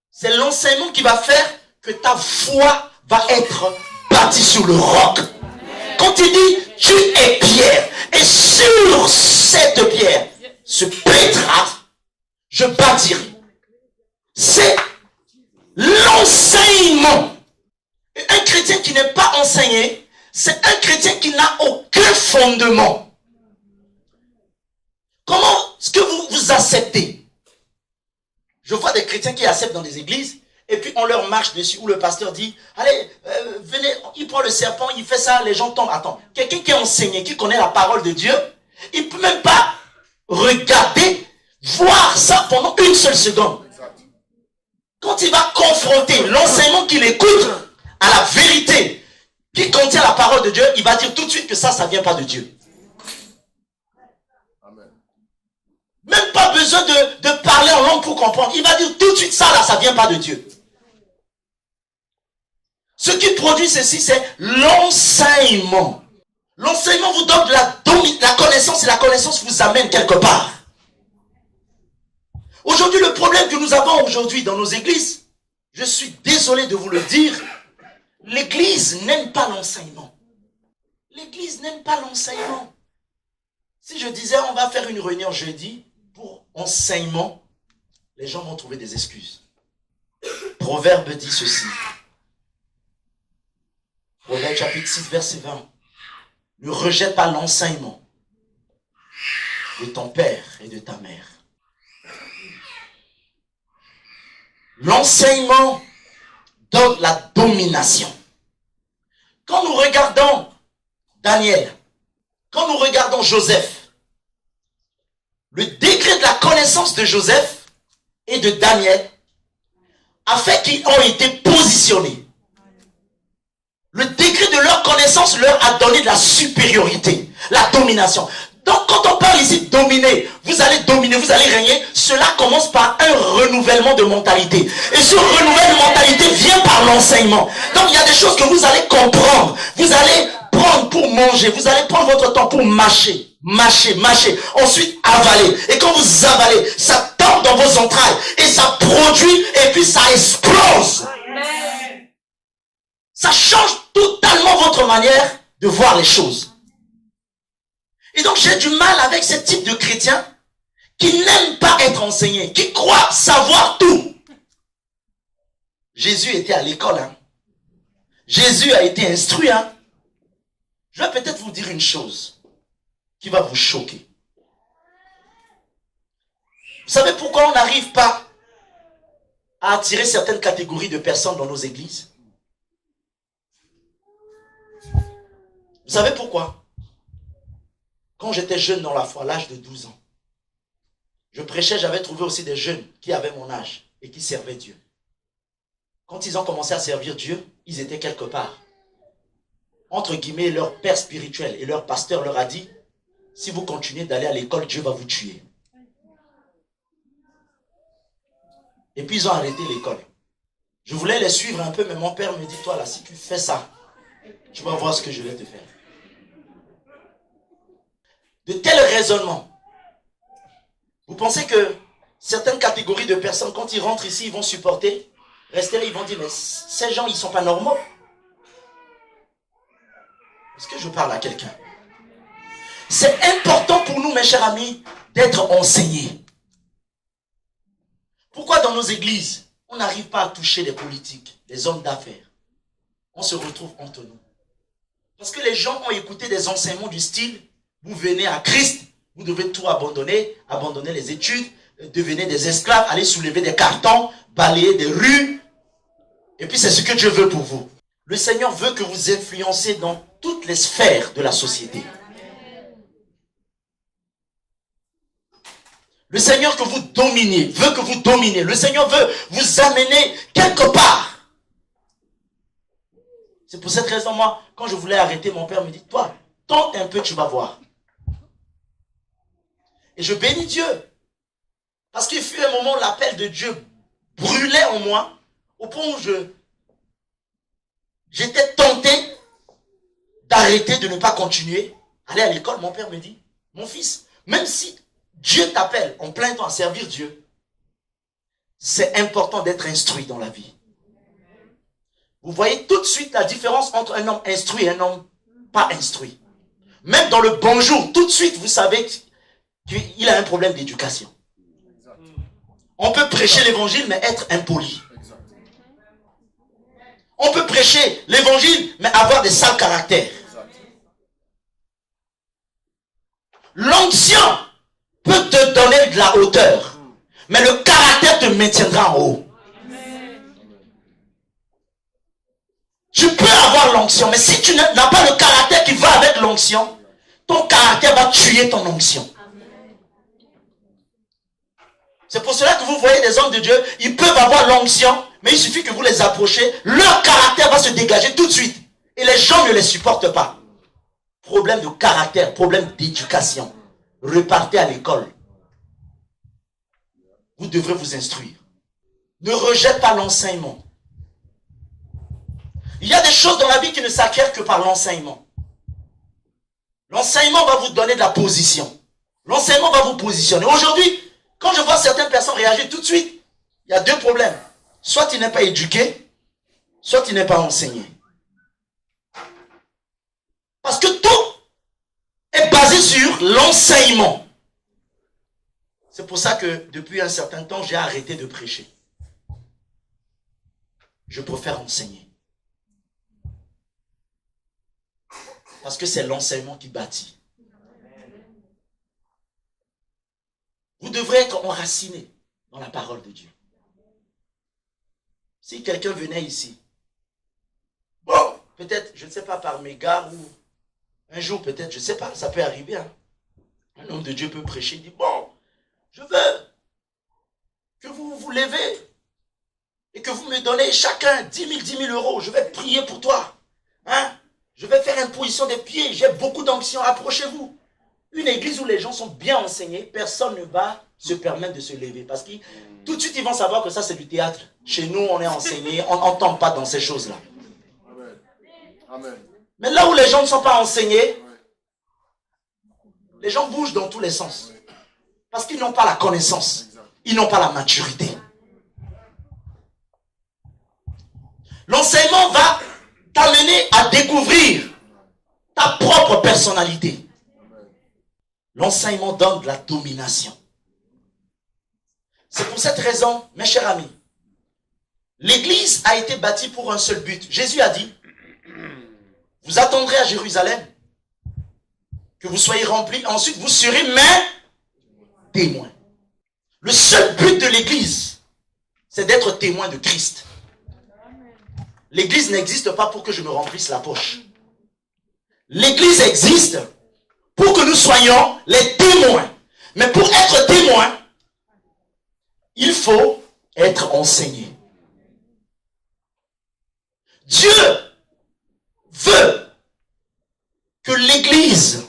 C'est l'enseignement qui va faire que ta foi va être bâtie sur le roc. Quand il dit, tu es pierre, et sur cette pierre se pétra, je bâtirai. C'est l'enseignement. Et un chrétien qui n'est pas enseigné, c'est un chrétien qui n'a aucun fondement. Comment est-ce que vous acceptez? Je vois des chrétiens qui acceptent dans des églises, et puis on leur marche dessus, où le pasteur dit, allez, venez, il prend le serpent, il fait ça, les gens tombent. Attends, quelqu'un qui est enseigné, qui connaît la parole de Dieu, il ne peut même pas regarder, voir ça pendant une seule seconde. Quand il va confronter l'enseignement qu'il écoute à la vérité qui contient la parole de Dieu, il va dire tout de suite que ça ne vient pas de Dieu. Amen. Même pas besoin de parler en langue pour comprendre. Il va dire tout de suite ça ne vient pas de Dieu. Ce qui produit ceci, c'est l'enseignement. L'enseignement vous donne la connaissance, et la connaissance vous amène quelque part. Aujourd'hui, le problème que nous avons aujourd'hui dans nos églises, je suis désolé de vous le dire, l'église n'aime pas l'enseignement. L'église n'aime pas l'enseignement. Si je disais, on va faire une réunion jeudi pour enseignement, les gens vont trouver des excuses. Proverbe dit ceci. Proverbe chapitre 6, verset 20. Ne rejette pas l'enseignement de ton père et de ta mère. L'enseignement donne la domination. Quand nous regardons Daniel, quand nous regardons Joseph, le degré de la connaissance de Joseph et de Daniel a fait qu'ils ont été positionnés. Le degré de leur connaissance leur a donné de la supériorité, la domination. Donc quand on parle ici de dominer, vous allez régner, cela commence par un renouvellement de mentalité. Et ce renouvellement de mentalité vient par l'enseignement. Donc il y a des choses que vous allez comprendre. Vous allez prendre pour manger, vous allez prendre votre temps pour mâcher. Ensuite avaler. Et quand vous avalez, ça tombe dans vos entrailles et ça produit et puis ça explose. Ça change totalement votre manière de voir les choses. Et donc j'ai du mal avec ce type de chrétiens qui n'aiment pas être enseignés, qui croient savoir tout. Jésus était à l'école. Hein. Jésus a été instruit. Hein. Je vais peut-être vous dire une chose qui va vous choquer. Vous savez pourquoi on n'arrive pas à attirer certaines catégories de personnes dans nos églises? Vous savez pourquoi? Quand j'étais jeune dans la foi, à l'âge de 12 ans, je prêchais, j'avais trouvé aussi des jeunes qui avaient mon âge et qui servaient Dieu. Quand ils ont commencé à servir Dieu, ils étaient quelque part. Entre guillemets, leur père spirituel et leur pasteur leur a dit, si vous continuez d'aller à l'école, Dieu va vous tuer. Et puis ils ont arrêté l'école. Je voulais les suivre un peu, mais mon père me dit, toi là, si tu fais ça, tu vas voir ce que je vais te faire. De tels raisonnements. Vous pensez que certaines catégories de personnes, quand ils rentrent ici, ils vont supporter, rester là, ils vont dire, mais ces gens, ils ne sont pas normaux. Est-ce que je parle à quelqu'un? C'est important pour nous, mes chers amis, d'être enseignés. Pourquoi dans nos églises, on n'arrive pas à toucher les politiques, les hommes d'affaires? On se retrouve entre nous. Parce que les gens ont écouté des enseignements du style, vous venez à Christ, vous devez tout abandonner, abandonner les études, devenir des esclaves, aller soulever des cartons, balayer des rues. Et puis c'est ce que Dieu veut pour vous. Le Seigneur veut que vous influencez dans toutes les sphères de la société. Le Seigneur que vous dominiez, veut que vous dominiez. Le Seigneur veut vous amener quelque part. C'est pour cette raison, moi, quand je voulais arrêter, mon père me dit, toi, tente un peu, tu vas voir. Et je bénis Dieu. Parce qu'il fut un moment où l'appel de Dieu brûlait en moi, au point où j'étais tenté d'arrêter, de ne pas continuer. Aller à l'école, mon père me dit, mon fils, même si Dieu t'appelle en plein temps à servir Dieu, c'est important d'être instruit dans la vie. Vous voyez tout de suite la différence entre un homme instruit et un homme pas instruit. Même dans le bonjour, tout de suite, vous savez qu'il a un problème d'éducation. On peut prêcher l'évangile, mais être impoli. On peut prêcher l'évangile, mais avoir des sales caractères. L'onction peut te donner de la hauteur, mais le caractère te maintiendra en haut. Tu peux avoir l'onction, mais si tu n'as pas le caractère qui va avec l'onction, ton caractère va tuer ton onction. C'est pour cela que vous voyez des hommes de Dieu, ils peuvent avoir l'onction, mais il suffit que vous les approchez, leur caractère va se dégager tout de suite. Et les gens ne les supportent pas. Problème de caractère, problème d'éducation. Repartez à l'école. Vous devrez vous instruire. Ne rejette pas l'enseignement. Il y a des choses dans la vie qui ne s'acquièrent que par l'enseignement. L'enseignement va vous donner de la position. L'enseignement va vous positionner. Aujourd'hui, quand je vois certaines personnes réagir tout de suite, il y a deux problèmes. Soit il n'est pas éduqué, soit il n'est pas enseigné. Parce que tout est basé sur l'enseignement. C'est pour ça que depuis un certain temps, j'ai arrêté de prêcher. Je préfère enseigner. Parce que c'est l'enseignement qui bâtit. Vous devrez être enraciné dans la parole de Dieu. Si quelqu'un venait ici, bon, peut-être, je ne sais pas, par mégarde ou un jour peut-être, je ne sais pas, ça peut arriver. Hein. Un homme de Dieu peut prêcher, il dit, bon, je veux que vous vous levez et que vous me donnez chacun 10 000 euros. Je vais prier pour toi. Hein? Je vais faire une position des pieds. J'ai beaucoup d'onction. Approchez-vous. Une église où les gens sont bien enseignés, personne ne va se permettre de se lever. Parce que tout de suite, ils vont savoir que ça, c'est du théâtre. Chez nous, on est enseigné, on n'entend pas dans ces choses-là. Amen. Mais là où les gens ne sont pas enseignés, les gens bougent dans tous les sens. Parce qu'ils n'ont pas la connaissance. Ils n'ont pas la maturité. L'enseignement va t'amener à découvrir ta propre personnalité. L'enseignement donne de la domination. C'est pour cette raison, mes chers amis, l'église a été bâtie pour un seul but. Jésus a dit, vous attendrez à Jérusalem, que vous soyez remplis, ensuite vous serez mes témoins. Le seul but de l'église, c'est d'être témoin de Christ. L'église n'existe pas pour que je me remplisse la poche. L'église existe pour que nous soyons les témoins. Mais pour être témoin, il faut être enseigné. Dieu veut que l'église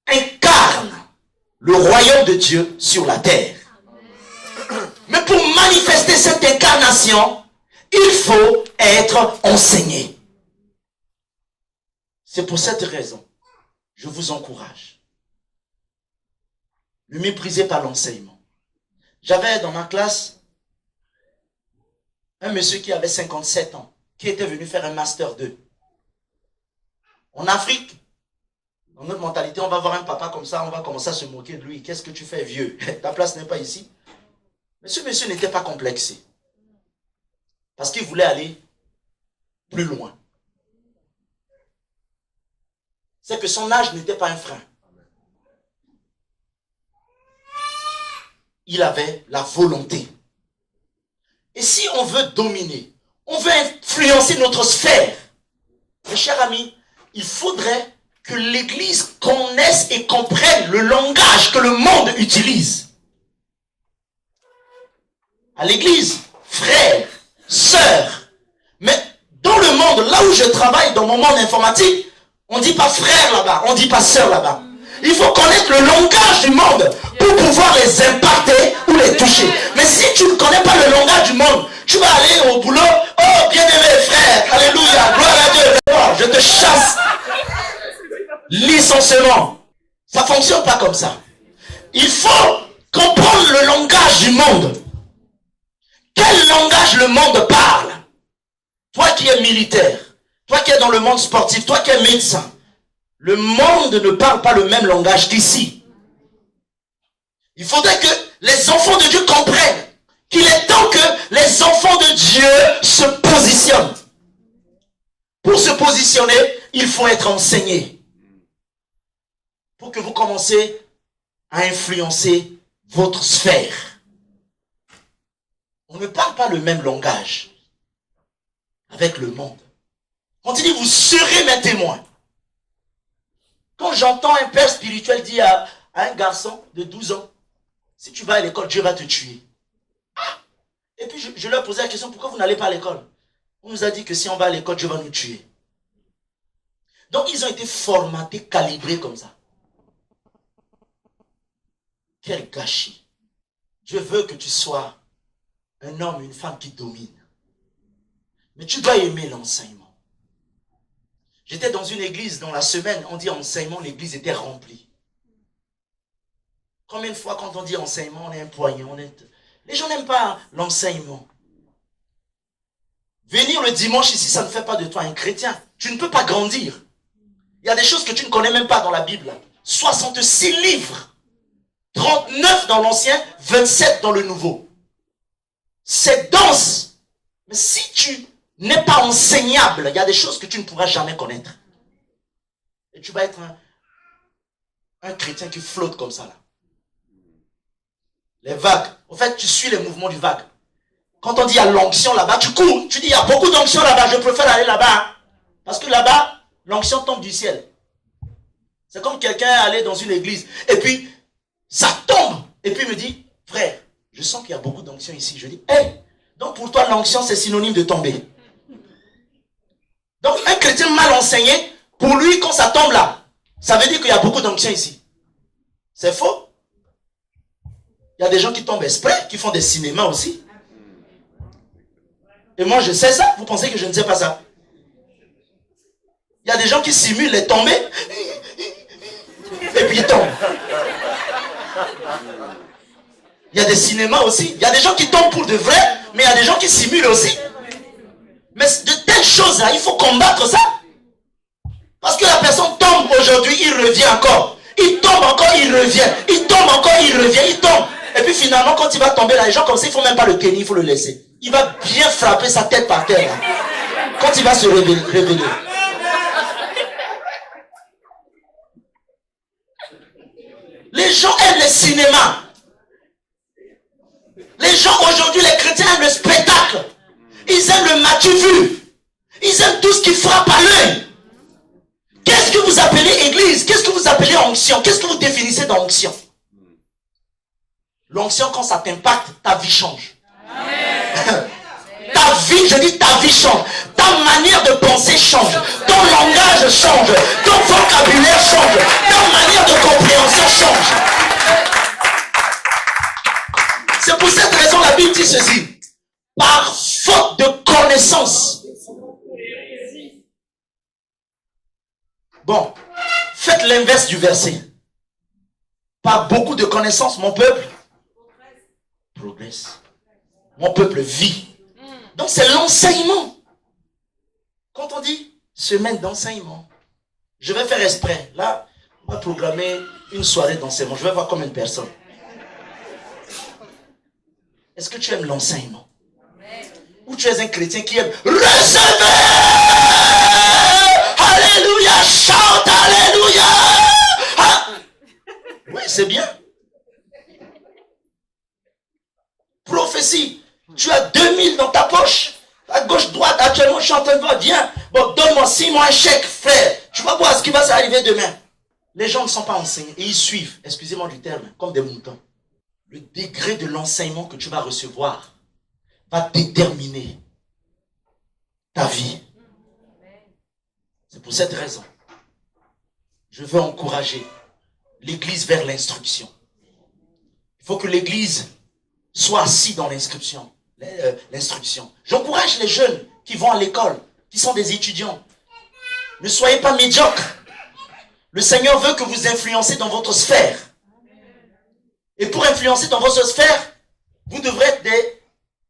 incarne le royaume de Dieu sur la terre. Mais pour manifester cette incarnation, il faut être enseigné. C'est pour cette raison, je vous encourage. Ne méprisez pas l'enseignement. J'avais dans ma classe un monsieur qui avait 57 ans, qui était venu faire un master 2. En Afrique, dans notre mentalité, on va voir un papa comme ça, on va commencer à se moquer de lui. Qu'est-ce que tu fais, vieux? Ta place n'est pas ici. Mais ce monsieur n'était pas complexé. Parce qu'il voulait aller plus loin. C'est que son âge n'était pas un frein. Il avait la volonté. Et si on veut dominer, on veut influencer notre sphère, mes chers amis, il faudrait que l'Église connaisse et comprenne le langage que le monde utilise. À l'Église, frères, sœurs, mais dans le monde, là où je travaille, dans mon monde informatique, on ne dit pas frère là-bas, on ne dit pas sœur là-bas. Il faut connaître le langage du monde pour pouvoir les impacter ou les toucher. Mais si tu ne connais pas le langage du monde, tu vas aller au boulot, oh bien-aimé frère, alléluia, gloire à Dieu, je te chasse. Licenciement. Ça ne fonctionne pas comme ça. Il faut comprendre le langage du monde. Quel langage le monde parle? Toi qui es militaire, toi qui es dans le monde sportif, toi qui es médecin, le monde ne parle pas le même langage qu'ici. Il faudrait que les enfants de Dieu comprennent qu'il est temps que les enfants de Dieu se positionnent. Pour se positionner, il faut être enseigné. Pour que vous commenciez à influencer votre sphère. On ne parle pas le même langage avec le monde. On dit, vous serez mes témoins. Quand j'entends un père spirituel dire à un garçon de 12 ans, si tu vas à l'école, Dieu va te tuer. Ah! Et puis je leur posais la question, pourquoi vous n'allez pas à l'école? On nous a dit que si on va à l'école, Dieu va nous tuer. Donc ils ont été formatés, calibrés comme ça. Quel gâchis. Dieu veut que tu sois un homme, une femme qui domine. Mais tu dois aimer l'enseignement. J'étais dans une église, dans la semaine, on dit enseignement, l'église était remplie. Combien de fois quand on dit enseignement, on est empoigné, Les gens n'aiment pas l'enseignement. Venir le dimanche ici, ça ne fait pas de toi un chrétien. Tu ne peux pas grandir. Il y a des choses que tu ne connais même pas dans la Bible. 66 livres. 39 dans l'Ancien, 27 dans le Nouveau. C'est dense. Mais si tu n'es pas enseignable, il y a des choses que tu ne pourras jamais connaître. Et tu vas être un chrétien qui flotte comme ça là. Les vagues. En fait, tu suis les mouvements du vague. Quand on dit il y a l'onction là-bas, tu cours. Tu dis il y a beaucoup d'onction là-bas, je préfère aller là-bas. Parce que là-bas, l'onction tombe du ciel. C'est comme quelqu'un aller dans une église. Et puis, ça tombe. Et puis il me dit, frère, je sens qu'il y a beaucoup d'onction ici. Je dis, hey, donc pour toi l'onction c'est synonyme de tomber. Donc un chrétien mal enseigné, pour lui quand ça tombe là, ça veut dire qu'il y a beaucoup d'onction ici. C'est faux. Il y a des gens qui tombent exprès, qui font des cinémas aussi. Et moi, je sais ça. Vous pensez que je ne sais pas ça? Il y a des gens qui simulent les tombées. Et puis ils tombent. Il y a des cinémas aussi. Il y a des gens qui tombent pour de vrai, mais il y a des gens qui simulent aussi. Mais de telles choses-là, il faut combattre ça. Parce que la personne tombe aujourd'hui, il revient encore. Il tombe encore, il revient. Il tombe encore, il revient, il tombe. Et puis finalement, quand il va tomber là, les gens comme ça, il ne faut même pas le tenir, il faut le laisser. Il va bien frapper sa tête par terre. Là. Quand il va se révéler. Les gens aiment les cinémas. Les gens aujourd'hui, les chrétiens aiment le spectacle. Ils aiment le matu-vu. Ils aiment tout ce qui frappe à l'œil. Qu'est-ce que vous appelez église? Qu'est-ce que vous appelez onction? Qu'est-ce que vous définissez d'onction? L'onction, quand ça t'impacte, ta vie change. Ta vie, je dis ta vie change. Ta manière de penser change. Ton langage change. Ton vocabulaire change. Ta manière de compréhension change. C'est pour cette raison la Bible dit ceci. Par faute de connaissance. Bon, faites l'inverse du verset. Par beaucoup de connaissances, mon peuple progresse. Mon peuple vit. Donc c'est l'enseignement. Quand on dit semaine d'enseignement, je vais faire exprès. Là, on va programmer une soirée d'enseignement. Je vais voir combien de personnes. Est-ce que tu aimes l'enseignement? Ou tu es un chrétien qui aime recevez? Alléluia, chante, alléluia. Ah. Oui, c'est bien. Prophétie. Tu as 2000 dans ta poche. À gauche, droite, actuellement, je suis en train de voir. Viens, bon, donne-moi 6 mois un chèque, frère. Tu vas voir ce qui va s'arriver demain. Les gens ne sont pas enseignés et ils suivent, excusez-moi du terme, comme des moutons. Le degré de l'enseignement que tu vas recevoir va déterminer ta vie. C'est pour cette raison. Je veux encourager l'Église vers l'instruction. Il faut que l'Église soit assise dans l'instruction. J'encourage les jeunes qui vont à l'école, qui sont des étudiants. Ne soyez pas médiocres. Le Seigneur veut que vous influencez dans votre sphère. Et pour influencer dans votre sphère, vous devrez être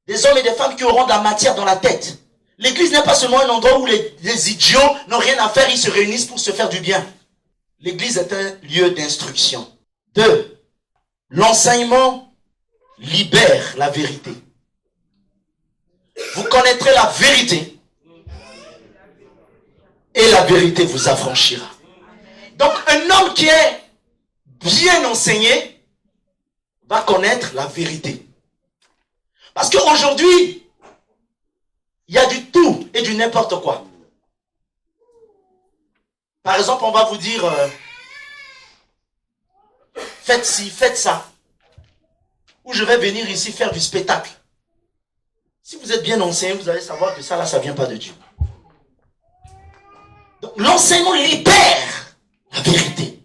des hommes et des femmes qui auront de la matière dans la tête. L'église n'est pas seulement un endroit où les idiots n'ont rien à faire, ils se réunissent pour se faire du bien. L'église est un lieu d'instruction. 2. L'enseignement libère la vérité. Vous connaîtrez la vérité et la vérité vous affranchira. Donc un homme qui est bien enseigné va connaître la vérité. Parce qu'aujourd'hui, il y a du tout et du n'importe quoi. Par exemple, on va vous dire, faites ci, faites ça. Ou je vais venir ici faire du spectacle. Si vous êtes bien enseigné, vous allez savoir que ça, là, ça ne vient pas de Dieu. Donc, l'enseignement libère la vérité.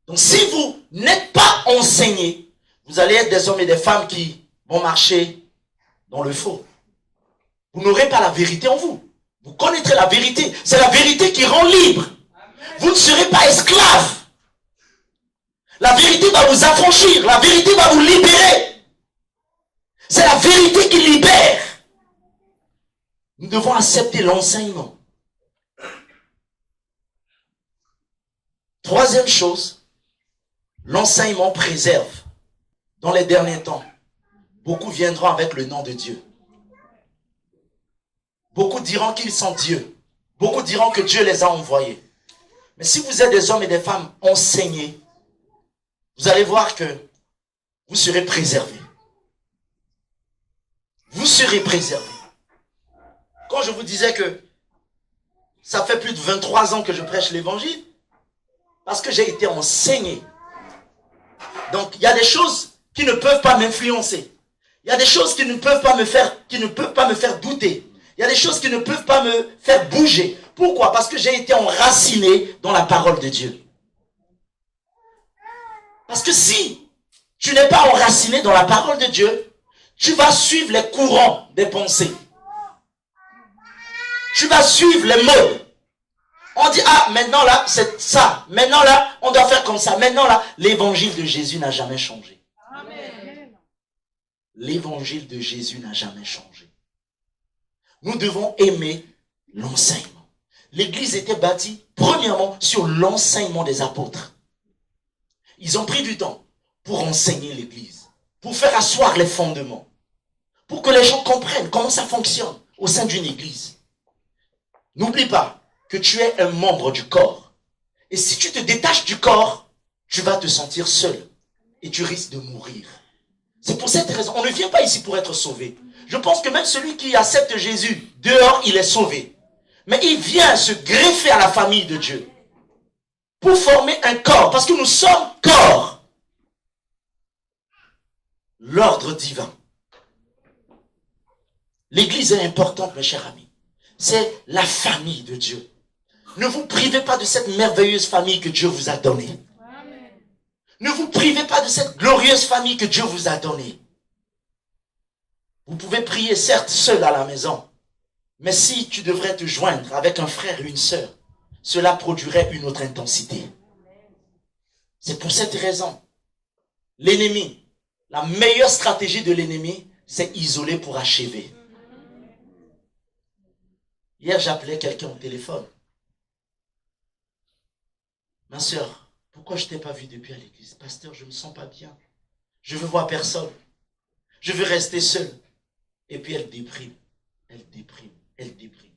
Donc, si vous n'êtes pas enseigné, vous allez être des hommes et des femmes qui vont marcher dans le faux. Vous n'aurez pas la vérité en vous. Vous connaîtrez la vérité. C'est la vérité qui rend libre. Vous ne serez pas esclave. La vérité va vous affranchir. La vérité va vous libérer. C'est la vérité qui libère. Nous devons accepter l'enseignement. Troisième chose, l'enseignement préserve. Dans les derniers temps, beaucoup viendront avec le nom de Dieu. Beaucoup diront qu'ils sont Dieu. Beaucoup diront que Dieu les a envoyés. Mais si vous êtes des hommes et des femmes enseignés, vous allez voir que vous serez préservés. Vous serez préservés. Quand je vous disais que ça fait plus de 23 ans que je prêche l'évangile, parce que j'ai été enseigné. Donc, il y a des choses qui ne peuvent pas m'influencer. Il y a des choses qui ne peuvent pas me faire douter. Il y a des choses qui ne peuvent pas me faire bouger. Pourquoi? Parce que j'ai été enraciné dans la parole de Dieu. Parce que si tu n'es pas enraciné dans la parole de Dieu, tu vas suivre les courants des pensées. Tu vas suivre les modes. On dit, ah, maintenant là, c'est ça. Maintenant là, on doit faire comme ça. Maintenant là, l'évangile de Jésus n'a jamais changé. L'évangile de Jésus n'a jamais changé. Nous devons aimer l'enseignement. L'église était bâtie, premièrement, sur l'enseignement des apôtres. Ils ont pris du temps pour enseigner l'église, pour faire asseoir les fondements, pour que les gens comprennent comment ça fonctionne au sein d'une église. N'oublie pas que tu es un membre du corps. Et si tu te détaches du corps, tu vas te sentir seul et tu risques de mourir. C'est pour cette raison, on ne vient pas ici pour être sauvé. Je pense que même celui qui accepte Jésus, dehors, il est sauvé. Mais il vient se greffer à la famille de Dieu pour former un corps, parce que nous sommes corps. L'ordre divin. L'église est importante, mes chers amis. C'est la famille de Dieu. Ne vous privez pas de cette merveilleuse famille que Dieu vous a donnée. Ne vous privez pas de cette glorieuse famille que Dieu vous a donnée. Vous pouvez prier certes seul à la maison, mais si tu devrais te joindre avec un frère et une sœur, cela produirait une autre intensité. C'est pour cette raison, l'ennemi, la meilleure stratégie de l'ennemi, c'est isoler pour achever. Hier, j'appelais quelqu'un au téléphone. Ma sœur, pourquoi je ne t'ai pas vu depuis à l'église? Pasteur, je ne me sens pas bien. Je veux voir personne. Je veux rester seul. Et puis elle déprime. Elle déprime. Elle déprime.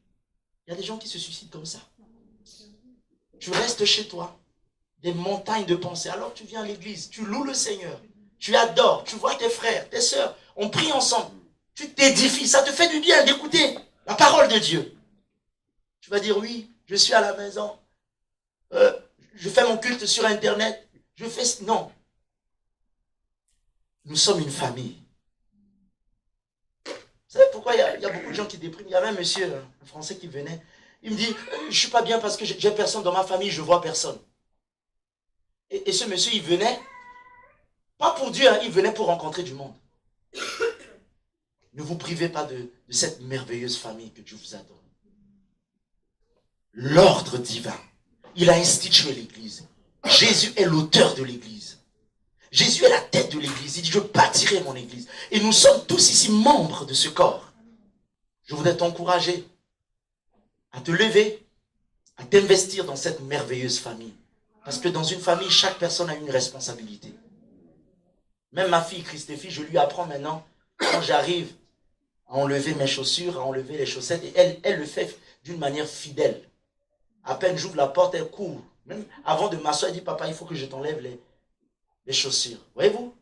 Il y a des gens qui se suicident comme ça. Tu restes chez toi. Des montagnes de pensées. Alors tu viens à l'église. Tu loues le Seigneur. Tu adores. Tu vois tes frères, tes sœurs. On prie ensemble. Tu t'édifies. Ça te fait du bien d'écouter la parole de Dieu. Tu vas dire oui, je suis à la maison. Je fais mon culte sur Internet. Je fais... Non. Nous sommes une famille. Vous savez pourquoi il y a beaucoup de gens qui dépriment? Il y avait un monsieur, un Français qui venait. Il me dit, je ne suis pas bien parce que j'ai personne dans ma famille, je ne vois personne. Et ce monsieur, il venait, pas pour Dieu, hein, il venait pour rencontrer du monde. Ne vous privez pas de cette merveilleuse famille que Dieu vous a donnée. L'ordre divin. Il a institué l'église. Jésus est l'auteur de l'église. Jésus est la tête de l'église. Il dit, je bâtirai mon église. Et nous sommes tous ici membres de ce corps. Je voudrais t'encourager à te lever, à t'investir dans cette merveilleuse famille. Parce que dans une famille, chaque personne a une responsabilité. Même ma fille, Christéphie, je lui apprends maintenant, quand j'arrive à enlever mes chaussures, à enlever les chaussettes, et elle le fait d'une manière fidèle. À peine j'ouvre la porte, elle court. Même avant de m'asseoir, elle dit, papa, il faut que je t'enlève les chaussures. Voyez-vous?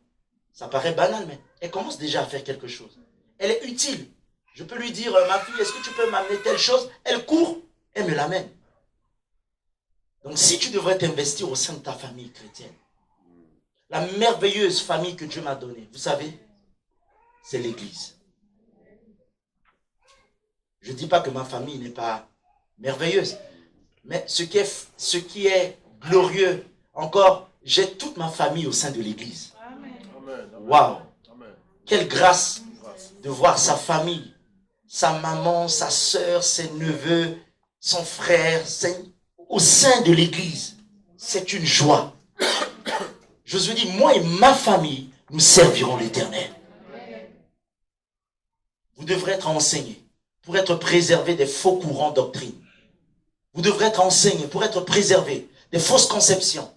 Ça paraît banal, mais elle commence déjà à faire quelque chose. Elle est utile. Je peux lui dire, ma fille, est-ce que tu peux m'amener telle chose? Elle court, elle me l'amène. Donc si tu devrais t'investir au sein de ta famille chrétienne, la merveilleuse famille que Dieu m'a donnée, vous savez, c'est l'église. Je ne dis pas que ma famille n'est pas merveilleuse. Mais ce qui est glorieux, encore, j'ai toute ma famille au sein de l'église. Waouh! Quelle grâce de voir sa famille, sa maman, sa sœur, ses neveux, son frère, au sein de l'église. C'est une joie. Jésus dit, moi et ma famille, nous servirons l'Éternel. Vous devrez être enseignés pour être préservés des faux courants doctrines. Vous devrez être enseignés pour être préservés des fausses conceptions,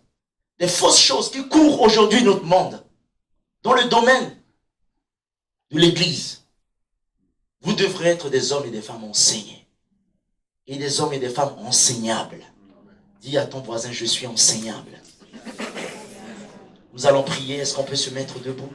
des fausses choses qui courent aujourd'hui notre monde. Dans le domaine de l'église, vous devrez être des hommes et des femmes enseignés. Et des hommes et des femmes enseignables. Dis à ton voisin, je suis enseignable. Nous allons prier, est-ce qu'on peut se mettre debout?